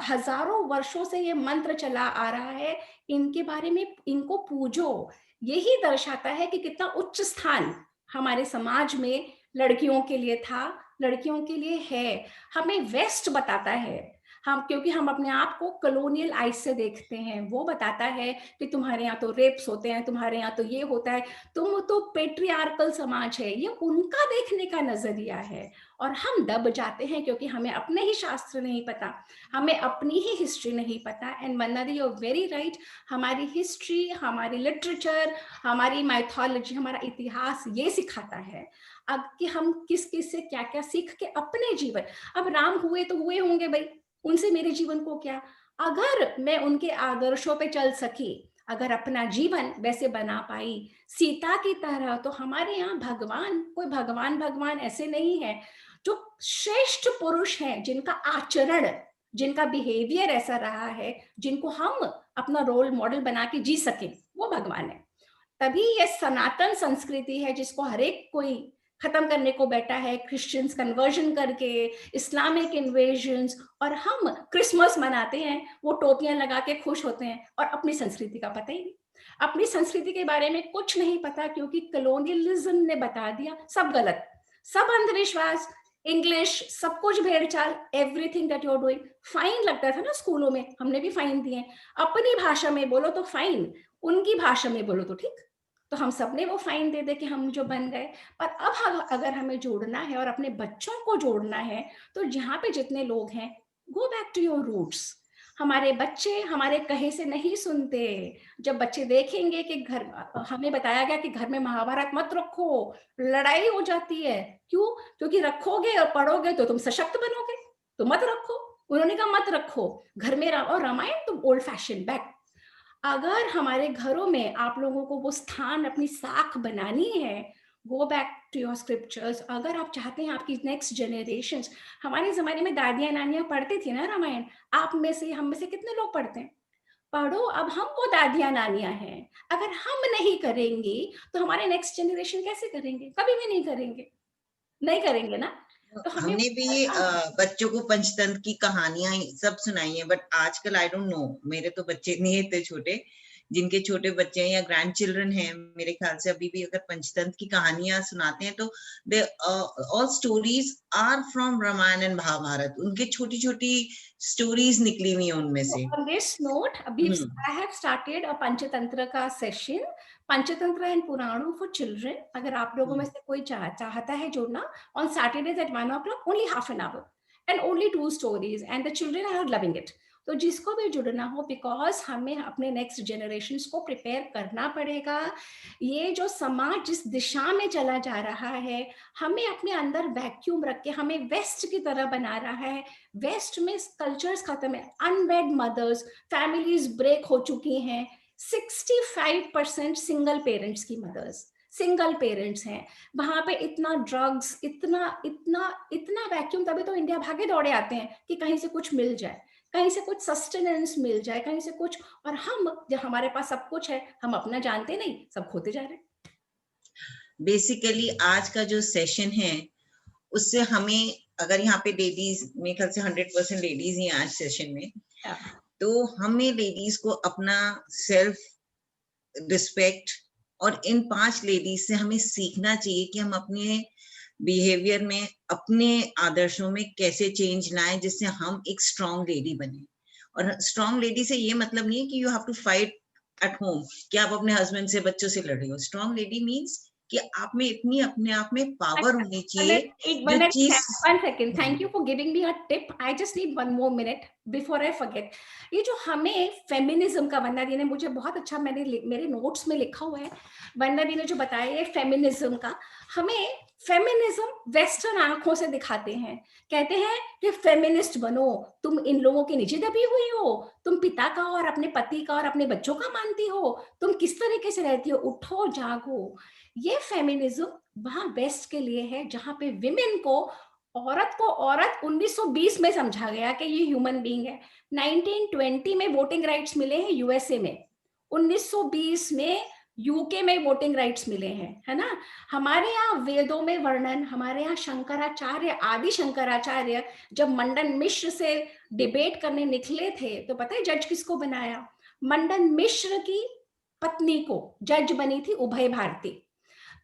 हजारों वर्षों से ये मंत्र चला आ रहा है, इनके बारे में इनको पूजो। यही दर्शाता है कि कितना उच्च स्थान हमारे समाज में लड़कियों के लिए था, लड़कियों के लिए है। हमें वेस्ट बताता है, हम, क्योंकि हम अपने आप को कॉलोनियल आइज से देखते हैं, वो बताता है कि तुम्हारे यहाँ तो रेप्स होते हैं, तुम्हारे यहाँ तो ये होता है, तुम तो पेट्रियार्कल समाज है, ये उनका देखने का नजरिया है। और हम दब जाते हैं क्योंकि हमें अपने ही शास्त्र नहीं पता, हमें अपनी ही हिस्ट्री नहीं पता। एंड मन्नरी, यू वेरी राइट, हमारी हिस्ट्री, हमारी लिटरेचर, हमारी माइथोलॉजी, हमारा इतिहास ये सिखाता है अब कि हम किस किस से क्या क्या सीख के अपने जीवन, अब राम हुए तो हुए होंगे भाई, उनसे मेरे जीवन को क्या? अगर मैं उनके आदर्शों पे चल सकी, अगर अपना जीवन वैसे बना पाई सीता की तरह, तो हमारे यहाँ भगवान, कोई भगवान भगवान ऐसे नहीं है। जो श्रेष्ठ पुरुष हैं, जिनका आचरण, जिनका बिहेवियर ऐसा रहा है, जिनको हम अपना रोल मॉडल बना के जी सके, वो भगवान है। तभी ये सनातन संस्कृति है जिसको हर एक कोई खत्म करने को बैठा है, क्रिश्चियंस कन्वर्जन करके, इस्लामिक इन्वेजन्स, और हम क्रिसमस मनाते हैं, वो टोपियां लगा के खुश होते हैं, और अपनी संस्कृति का पता ही नहीं, अपनी संस्कृति के बारे में कुछ नहीं पता, क्योंकि कलोनियलिज्म ने बता दिया सब गलत, सब अंधविश्वास, इंग्लिश, सब कुछ भेड़चाल, everything that you are doing. Fine लगता था ना स्कूलों में, हमने भी फाइन दिए, अपनी भाषा में बोलो तो फाइन, उनकी भाषा में बोलो तो ठीक। तो हम सबने वो फाइन दे दे के हम जो बन गए। पर अब अगर हमें जोड़ना है और अपने बच्चों को जोड़ना है, तो जहाँ पे जितने लोग हैं, go back to your roots. हमारे बच्चे हमारे कहे से नहीं सुनते। जब बच्चे देखेंगे कि घर, हमें बताया गया कि घर में महाभारत मत रखो, लड़ाई हो जाती है, क्यों? क्योंकि रखोगे और पढ़ोगे तो तुम सशक्त बनोगे, तो मत रखो। उन्होंने कहा मत रखो घर में, और रामायण तो ओल्ड फैशन बैक। अगर हमारे घरों में आप लोगों को वो स्थान, अपनी साख बनानी है, go back to your scriptures. अगर आप चाहते हैं आपकी नेक्स्ट जनरेशन, हमारे जमाने में दादियां नानियां पढ़ती थी ना रामायण, आप में से, हम में से कितने लोग पढ़ते हैं? पढ़ो, अब हम वो दादियां नानियां हैं। अगर हम नहीं करेंगे तो हमारे नेक्स्ट जनरेशन कैसे करेंगे? कभी भी नहीं करेंगे, नहीं करेंगे ना। तो हमें हमने भी करना है। बच्चों को पंचतंत्र की कहानियां सब सुनाई है, बट आजकल आई डोंट नो, मेरे तो बच्चे नहीं है इतने छोटे, जिनके छोटे बच्चे हैं या ग्रैंड चिल्ड्रन हैं, मेरे ख्याल से अभी भी अगर पंचतंत्र की कहानियां सुनाते हैं तो they all stories are from Ramayana and Mahabharata, उनके छोटी छोटी स्टोरीज निकली हुई हैं उनमें So से। on this note, अभी I have started a Panchatantra का सेशन, पंचतंत्र एंड पुराणों फॉर चिल्ड्रन। अगर आप लोगों में से कोई चाहता है जुड़ना, on Saturdays at 1 o'clock, only half an hour and only 2 stories, and the children are loving it. तो जिसको भी जुड़ना हो, बिकॉज हमें अपने नेक्स्ट जनरेशन को प्रिपेयर करना पड़ेगा। ये जो समाज जिस दिशा में चला जा रहा है, हमें अपने अंदर वैक्यूम रख के हमें वेस्ट की तरह बना रहा है। वेस्ट में कल्चर्स खत्म है, अनवेड मदर्स, फैमिलीज ब्रेक हो चुकी हैं, 65% सिंगल पेरेंट्स की मदर्स, सिंगल पेरेंट्स हैं। वहां पे इतना ड्रग्स, इतना इतना इतना वैक्यूम, तभी तो इंडिया भागे दौड़े आते हैं कि कहीं से कुछ मिल जाए, कहीं से कुछ सस्टेनेंस मिल जाए, कहीं से कुछ। और हम, जब हमारे पास सब कुछ है, हम अपना जानते नहीं, सब खोते जा रहे हैं। बेसिकली आज का जो सेशन है उससे हमें, अगर यहाँ पे लेडीज, मेरे ख्याल से 100% लेडीज ही हैं आज सेशन में, तो हमें लेडीज को अपना सेल्फ रिस्पेक्ट, और इन 5 लेडीज से हमें सीखना चाहिए कि हम अपने बिहेवियर में, अपने आदर्शों में कैसे चेंज लाएं, जिससे हम एक स्ट्रांग लेडी बने। और स्ट्रांग लेडी से ये मतलब नहीं है कि you have to fight at home, कि आप अपने हस्बैंड से, बच्चों से लड़ रही हो। स्ट्रांग लेडी मीन्स कि आप में इतनी अपने आप में पावर होनी चाहिए, जो चीज। One second. Thank you for giving me a tip. I just need one more minute before I forget. ये जो हमें फेमिनिज्म का, वंदना दी ने मुझे बहुत अच्छा, मैंने मेरे नोट्स में लिखा हुआ है, वंदना दी ने जो बताया है फेमिनिज्म का, हमें फेमिनिज्म वेस्टर्न आंखों से दिखाते हैं, कहते हैं कि फेमिनिस्ट बनो, तुम इन लोगों के नीचे दबी हुई हो, तुम पिता का और अपने पति का और अपने बच्चों का मानती हो, तुम किस तरीके से रहती हो, उठो जागो। ये फेमिनिज्म वहां वेस्ट के लिए है, जहां पे विमेन को औरत 1920 में समझा गया कि ये ह्यूमन बीइंग है। 1920 में वोटिंग राइट्स मिले हैं यूएसए में, 1920 में यूके में वोटिंग राइट्स मिले हैं, है ना। हमारे यहाँ वेदों में वर्णन, हमारे यहाँ शंकराचार्य, आदि शंकराचार्य जब मंडन मिश्र से डिबेट करने निकले थे, तो पता है जज किसको बनाया? मंडन मिश्र की पत्नी को जज बनी थी उभय भारती।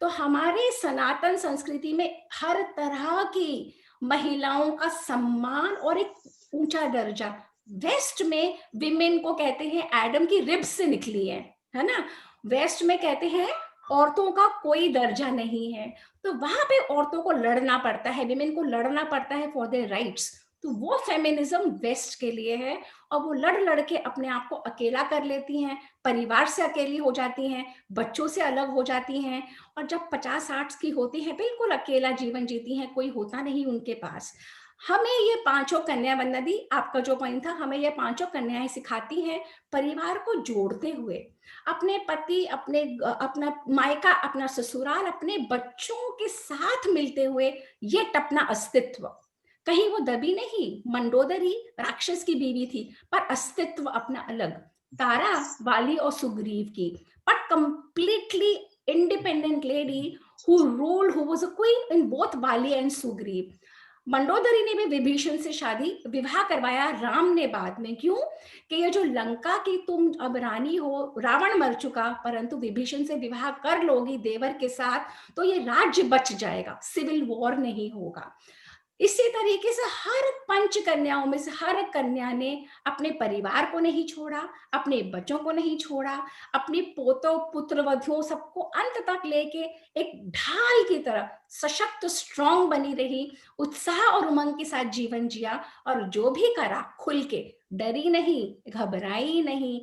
तो हमारे सनातन संस्कृति में हर तरह की महिलाओं का सम्मान और एक ऊंचा दर्जा। वेस्ट में विमेन को कहते हैं एडम की रिब्स से निकली है ना। वेस्ट में कहते हैं औरतों का कोई दर्जा नहीं है, तो वहां पे औरतों को लड़ना पड़ता है, विमेन को लड़ना पड़ता है फॉर देयर राइट्स। तो वो फेमिनिज्म वेस्ट के लिए है, और वो लड़ लड़ के अपने आप को अकेला कर लेती हैं, परिवार से अकेली हो जाती हैं, बच्चों से अलग हो जाती हैं, और जब 50-60 की होती है बिल्कुल अकेला जीवन जीती हैं, कोई होता नहीं उनके पास। हमें ये पांचों कन्या, वंदना दी आपका जो पॉइंट था, हमें ये पांचों कन्याएं सिखाती हैं परिवार को जोड़ते हुए, अपने पति, अपना मायका, अपना ससुराल, अपने बच्चों के साथ मिलते हुए ये अपना अस्तित्व, कहीं वो दबी नहीं, मंडोदरी राक्षस की बीवी थी, पर अस्तित्व अपना अलग, तारा वाली और सुग्रीव की, but completely independent lady who was a queen in both Bali and Sugriv. Mandodari ने भी विभीषण से शादी विवाह करवाया राम ने बाद में, क्यों? कि ये जो लंका की तुम अब रानी हो, रावण मर चुका, परंतु विभीषण से विवाह कर लोगी देवर के साथ, तो ये राज्य बच जाएगा, सिविल वॉर नहीं होगा। इसी तरीके से हर पंच कन्याओं में से हर कन्या ने अपने परिवार को नहीं छोड़ा, अपने बच्चों को नहीं छोड़ा, अपनी पोतों पुत्र वधुओं सबको अंत तक लेके एक ढाल की तरह सशक्त स्ट्रांग बनी रही, उत्साह और उमंग के साथ जीवन जिया, और जो भी करा खुल के, डरी नहीं, घबराई नहीं,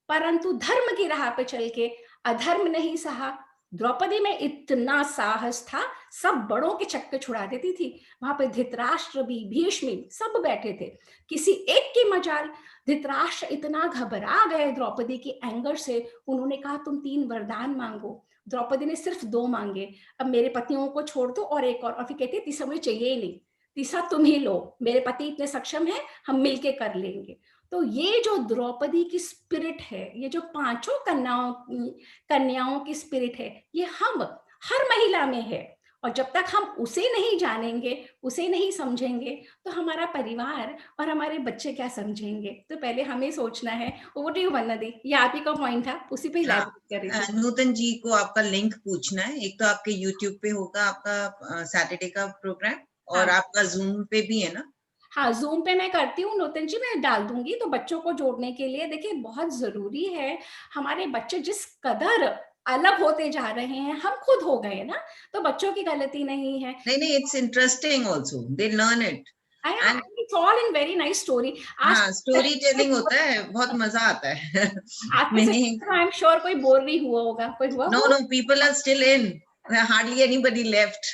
परंतु धर्म की राह पे चल के अधर्म नहीं सहा। द्रौपदी में इतना साहस था, सब बड़ों के चक्के छुड़ा देती थी। वहां पे धृतराष्ट्र भी, भीष्म सब बैठे थे, किसी एक की मजाल। धृतराष्ट्र इतना घबरा गए द्रौपदी की एंगर से, उन्होंने कहा तुम 3 वरदान मांगो। द्रौपदी ने सिर्फ 2 मांगे, अब मेरे पतियों को छोड़ दो और एक और फिर कहती तीसरा मुझे चाहिए ही नहीं, तीसरा तुम ही लो, मेरे पति इतने सक्षम है, हम मिलके कर लेंगे। तो ये जो द्रौपदी की स्पिरिट है, ये जो पांचों कन्याओं की स्पिरिट है, ये हम हर महिला में है, और जब तक हम उसे नहीं जानेंगे, उसे नहीं समझेंगे, तो हमारा परिवार और हमारे बच्चे क्या समझेंगे? तो पहले हमें सोचना है। ओवर टू यू वंदना दी, ये आप ही का पॉइंट था, उसी पे हाँ, इलैबोरेट कर रही थी। नूतन जी को आपका लिंक पूछना है। एक तो आपके यूट्यूब पे होगा आपका सैटरडे का प्रोग्राम, और हाँ आपका जूम पे भी है ना? हाँ, जूम पे मैं करती हूँ नूतन जी, मैं डाल दूंगी। तो बच्चों को जोड़ने के लिए देखिए बहुत जरूरी है, हमारे बच्चे जिस कदर अलग होते जा रहे हैं, हम खुद हो गए ना, तो बच्चों की गलती नहीं है। नहीं नहीं, it's interesting also, they learn it. And it's all in very nice story. आज हाँ, स्टोरी टेलिंग होता है, बहुत मजा आता है। आज के मैंने, सेशन में आई एम श्योर कोई बोर नहीं हुआ होगा, कोई हुआ no bore? No, people are still in, hardly anybody left.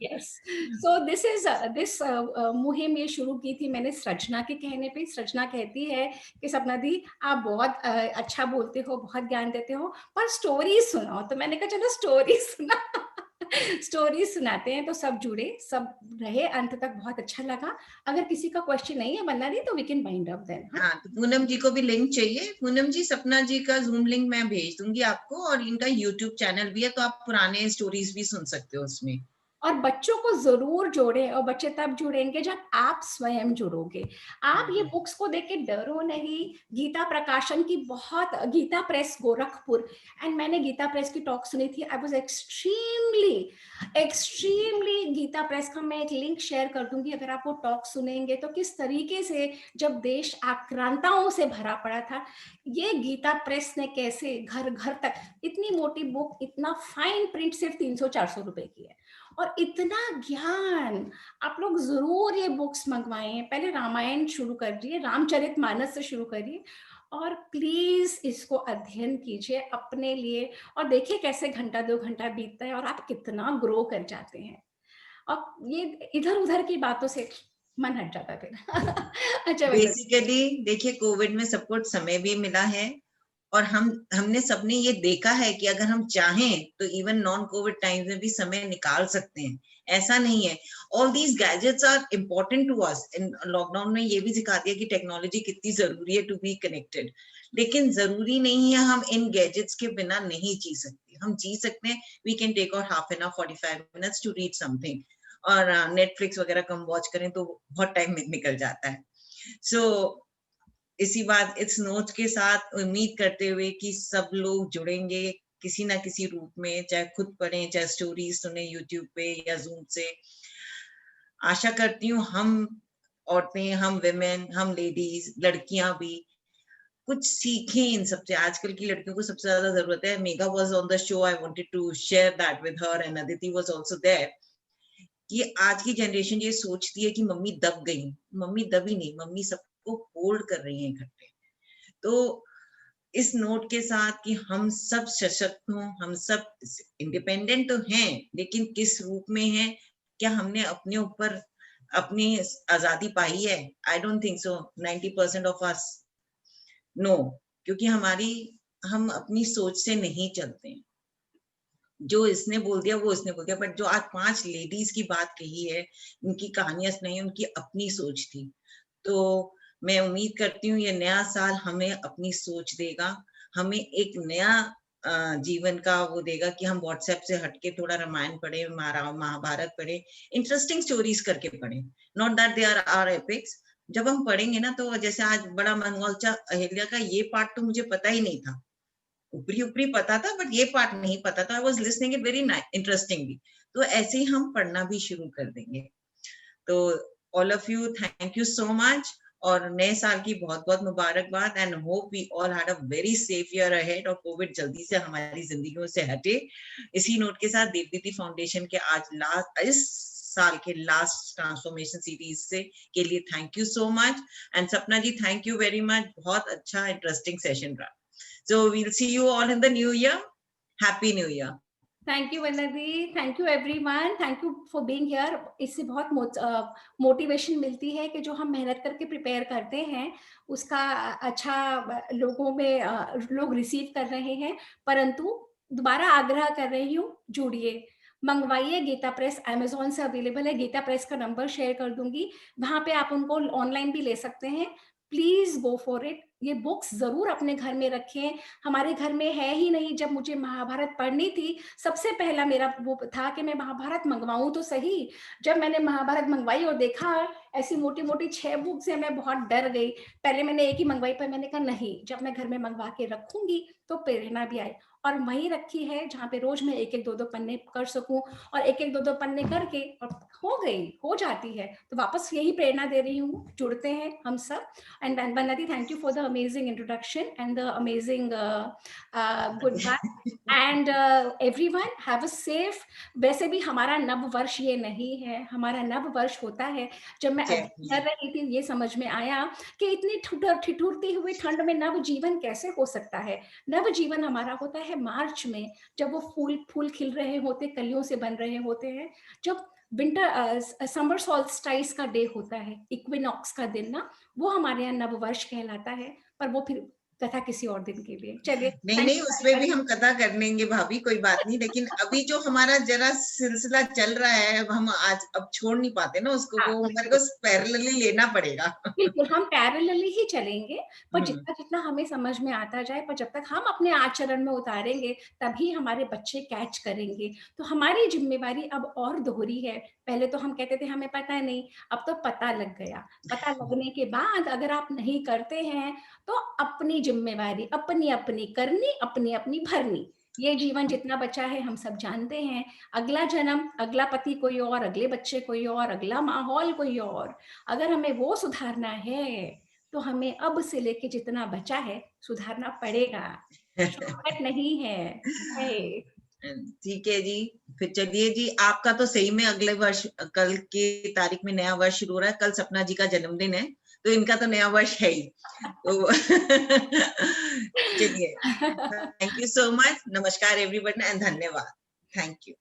Yes, so this मुहिम ये शुरू की थी मैंने सृजना के कहने पे। सृजना कहती है कि सपना दी आप बहुत अच्छा बोलते हो, बहुत ज्ञान देते हो, पर स्टोरी सुनाओ। तो मैंने कहा चलो स्टोरी सुना स्टोरी सुनाते हैं, तो सब जुड़े, सब रहे अंत तक, बहुत अच्छा लगा। अगर किसी का क्वेश्चन नहीं है बनना दी, तो we can wind up then. हाँ, तो पूनम जी को भी लिंक चाहिए। पूनम जी, सपना जी का जूम लिंक मैं भेज दूंगी आपको, और इनका यूट्यूब चैनल भी है, तो आप पुराने स्टोरीज भी सुन सकते हो उसमें। और बच्चों को जरूर जोड़ें, और बच्चे तब जुड़ेंगे जब आप स्वयं जुड़ोगे। आप ये बुक्स को देख के डरो नहीं। गीता प्रकाशन की बहुत, गीता प्रेस गोरखपुर, एंड मैंने गीता प्रेस की टॉक सुनी थी। I was extremely extremely, Gita Press का मैं एक लिंक शेयर कर दूंगी, अगर आप वो टॉक सुनेंगे तो किस तरीके से जब देश आक्रांताओं से भरा पड़ा था, ये गीता प्रेस ने कैसे घर घर तक, इतनी मोटी बुक, इतना फाइन प्रिंट, सिर्फ 300-400 रुपए की है, और इतना ज्ञान। आप लोग जरूर ये बुक्स मंगवाएं। पहले रामायण शुरू करिए, रामचरितमानस से शुरू करिए, और प्लीज इसको अध्ययन कीजिए अपने लिए, और देखिए कैसे घंटा 2 घंटा बीतता है और आप कितना ग्रो कर जाते हैं। और ये इधर उधर की बातों से मन हट जाता है फिर। अच्छा वल्लभ। बेसिकली देखिए, कोविड में सबको समय भी मिला है, और हमने सबने ये देखा है कि अगर हम चाहें तो इवन नॉन कोविड टाइम्स में भी समय निकाल सकते हैं, ऐसा नहीं है। All these gadgets are important to us. इन लॉकडाउन में ये भी सिखा दिया कि टेक्नोलॉजी कितनी जरूरी है टू बी कनेक्टेड, लेकिन जरूरी नहीं है हम इन गैजेट्स के बिना नहीं जी सकते। हम जी सकते हैं। We can take out half an hour 45 minutes to read something, और नेटफ्लिक्स वगैरह कम वॉच करें तो बहुत टाइम निकल जाता है। सो इसी बात, इस नोट के साथ उम्मीद करते हुए कि सब लोग जुड़ेंगे किसी ना किसी रूप में, चाहे खुद पढ़ें, चाहे स्टोरीज सुने यूट्यूब पे या जूम से। आशा करती हूँ हम औरतें, हम विमेन, हम लेडीज, लड़कियां भी कुछ सीखें इन सबसे। आजकल की लड़कियों को सबसे ज्यादा जरूरत है। Megha was on the show, I wanted to share that with her, and Aditi was also there, कि आज की जनरेशन ये सोचती है कि मम्मी दब गई। मम्मी दबी नहीं, मम्मी सबको होल्ड कर रही है घर पे। तो इस नोट के साथ कि हम सब सशक्त हों, हम सब इंडिपेंडेंट तो हैं, लेकिन किस रूप में है, क्या हमने अपने ऊपर अपनी आजादी पाई है? I don't think so. 90% of us know, क्योंकि हम अपनी सोच से नहीं चलते हैं। जो इसने बोल दिया वो इसने बोल दिया, बट जो आज 5 लेडीज की बात कही है, उनकी कहानियां नहीं, उनकी अपनी सोच थी। तो मैं उम्मीद करती हूँ ये नया साल हमें अपनी सोच देगा, हमें एक नया जीवन का वो देगा कि हम व्हाट्सएप से हटके थोड़ा रामायण पढ़े, महाभारत पढ़े, इंटरेस्टिंग स्टोरीज करके पढ़े। Not that they are epics. जब हम पढ़ेंगे ना, तो जैसे आज बड़ा मन हुआ, अच्छा अहिल्या का ये पार्ट तो मुझे पता ही नहीं था, ऊपरी ऊपरी पता था बट ये पार्ट नहीं पता था। I was listening it very interestingly. तो ऐसे ही हम पढ़ना भी शुरू कर देंगे। तो all of you, thank you so much, और नए साल की बहुत बहुत मुबारकबाद, and hope we all had a very safe year ahead, और कोविड जल्दी से हमारी जिंदगियों से हटे। इसी नोट के साथ देवदीति फाउंडेशन के आज इस साल के लास्ट ट्रांसफॉर्मेशन सीरीज से के लिए thank you so much. And सपना जी, थैंक यू वेरी मच, बहुत अच्छा इंटरेस्टिंग सेशन रहा। So we'll see you all in the new year. Happy New Year. Thank you Vallabhi, thank you everyone, thank you for being here. इससे बहुत motivation मिलती है कि जो हम मेहनत करके प्रिपेयर करते हैं उसका अच्छा लोगों में लोग रिसीव कर रहे हैं। परंतु दोबारा आग्रह कर रही हूँ, जुड़िए, मंगवाइए। गीता प्रेस अमेजोन से अवेलेबल है, गीता प्रेस का नंबर शेयर कर दूंगी, वहां पे आप उनको ऑनलाइन भी ले सकते हैं। Please go for it. ये बुक्स जरूर अपने घर में रखें। हमारे घर में है ही नहीं। जब मुझे महाभारत पढ़नी थी, सबसे पहला मेरा वो था कि मैं महाभारत मंगवाऊं तो सही। जब मैंने महाभारत मंगवाई और देखा ऐसी मोटी मोटी 6 बुक्स है, मैं बहुत डर गई। पहले मैंने एक ही मंगवाई, पर मैंने कहा नहीं, जब मैं घर में मंगवा के रखूंगी तो प्रेरणा भी आए। और वहीं रखी है जहाँ पे रोज मैं एक एक दो दो पन्ने कर सकूं, और एक एक दो दो पन्ने करके और हो जाती है, तो वापस यही प्रेरणा दे रही हूँ। जुड़ते हैं हम सब। And Vanadi, thank you for the amazing introduction and the amazing goodbye. And everyone have a safe. वैसे भी हमारा नव वर्ष ये नहीं है, हमारा नव वर्ष होता है। जब मैं अध्ययन कर रही थी, ये समझ में आया कि इतनी ठिठुरती हुई ठंड में नव जीवन कैसे हो सकता है। नव जीवन हमारा होता है मार्च में, जब वो फूल खिल रहे होते, कलियों से बन रहे होते हैं, जब विंटर समर सॉल्स्टाइस का डे होता है, इक्विनॉक्स का दिन ना, वो हमारे यहाँ नव वर्ष कहलाता है। पर वो फिर तथा किसी और दिन के लिए। चलिए, नहीं थैंक नहीं, यू उसमें भी वेरी हम कथा कर लेंगे भाभी, कोई बात नहीं, लेकिन अभी जो हमारा जरा सिलसिला चल रहा है, अब हम आज अब छोड़ नहीं पाते ना उसको, हाँ, वो हमारे बिल्कुल। को पैरेलली लेना पड़ेगा। बिल्कुल, हम पैरेलली ही चलेंगे, पर हम्म। जितना-जितना हमें समझ में आता जाए, पर जब तक हम अपने आचरण में उतारेंगे, तभी हमारे बच्चे कैच करेंगे। तो हमारी ज़िम्मेवारी अब और दोहरी है। पहले तो हम कहते थे हमें पता नहीं, अब तो पता लग गया। पता लगने के बाद अगर आप नहीं करते हैं, तो अपनी ज़िम्मेवारी अपनी-अपनी करनी, अपनी-अपनी भरनी। ये जीवन जितना बचा है हम सब जानते हैं, अगला जन्म, अगला पति कोई और, अगले बच्चे कोई और, अगला माहौल कोई और। अगर हमें वो सुधारना है, तो हमें अब से लेके जितना बचा है, सुधारना पड़ेगा। शॉर्टकट नहीं है। है। ठीक है जी, फिर चलिए जी, आपका तो सही में अगले वर्ष, कल की तारीख में नया वर्ष शुरू हो रहा है, कल सपना जी का जन्मदिन है, तो इनका तो नया वर्ष है ही। तो चलिए, थैंक यू सो मच, नमस्कार एवरीवन एंड धन्यवाद, थैंक यू।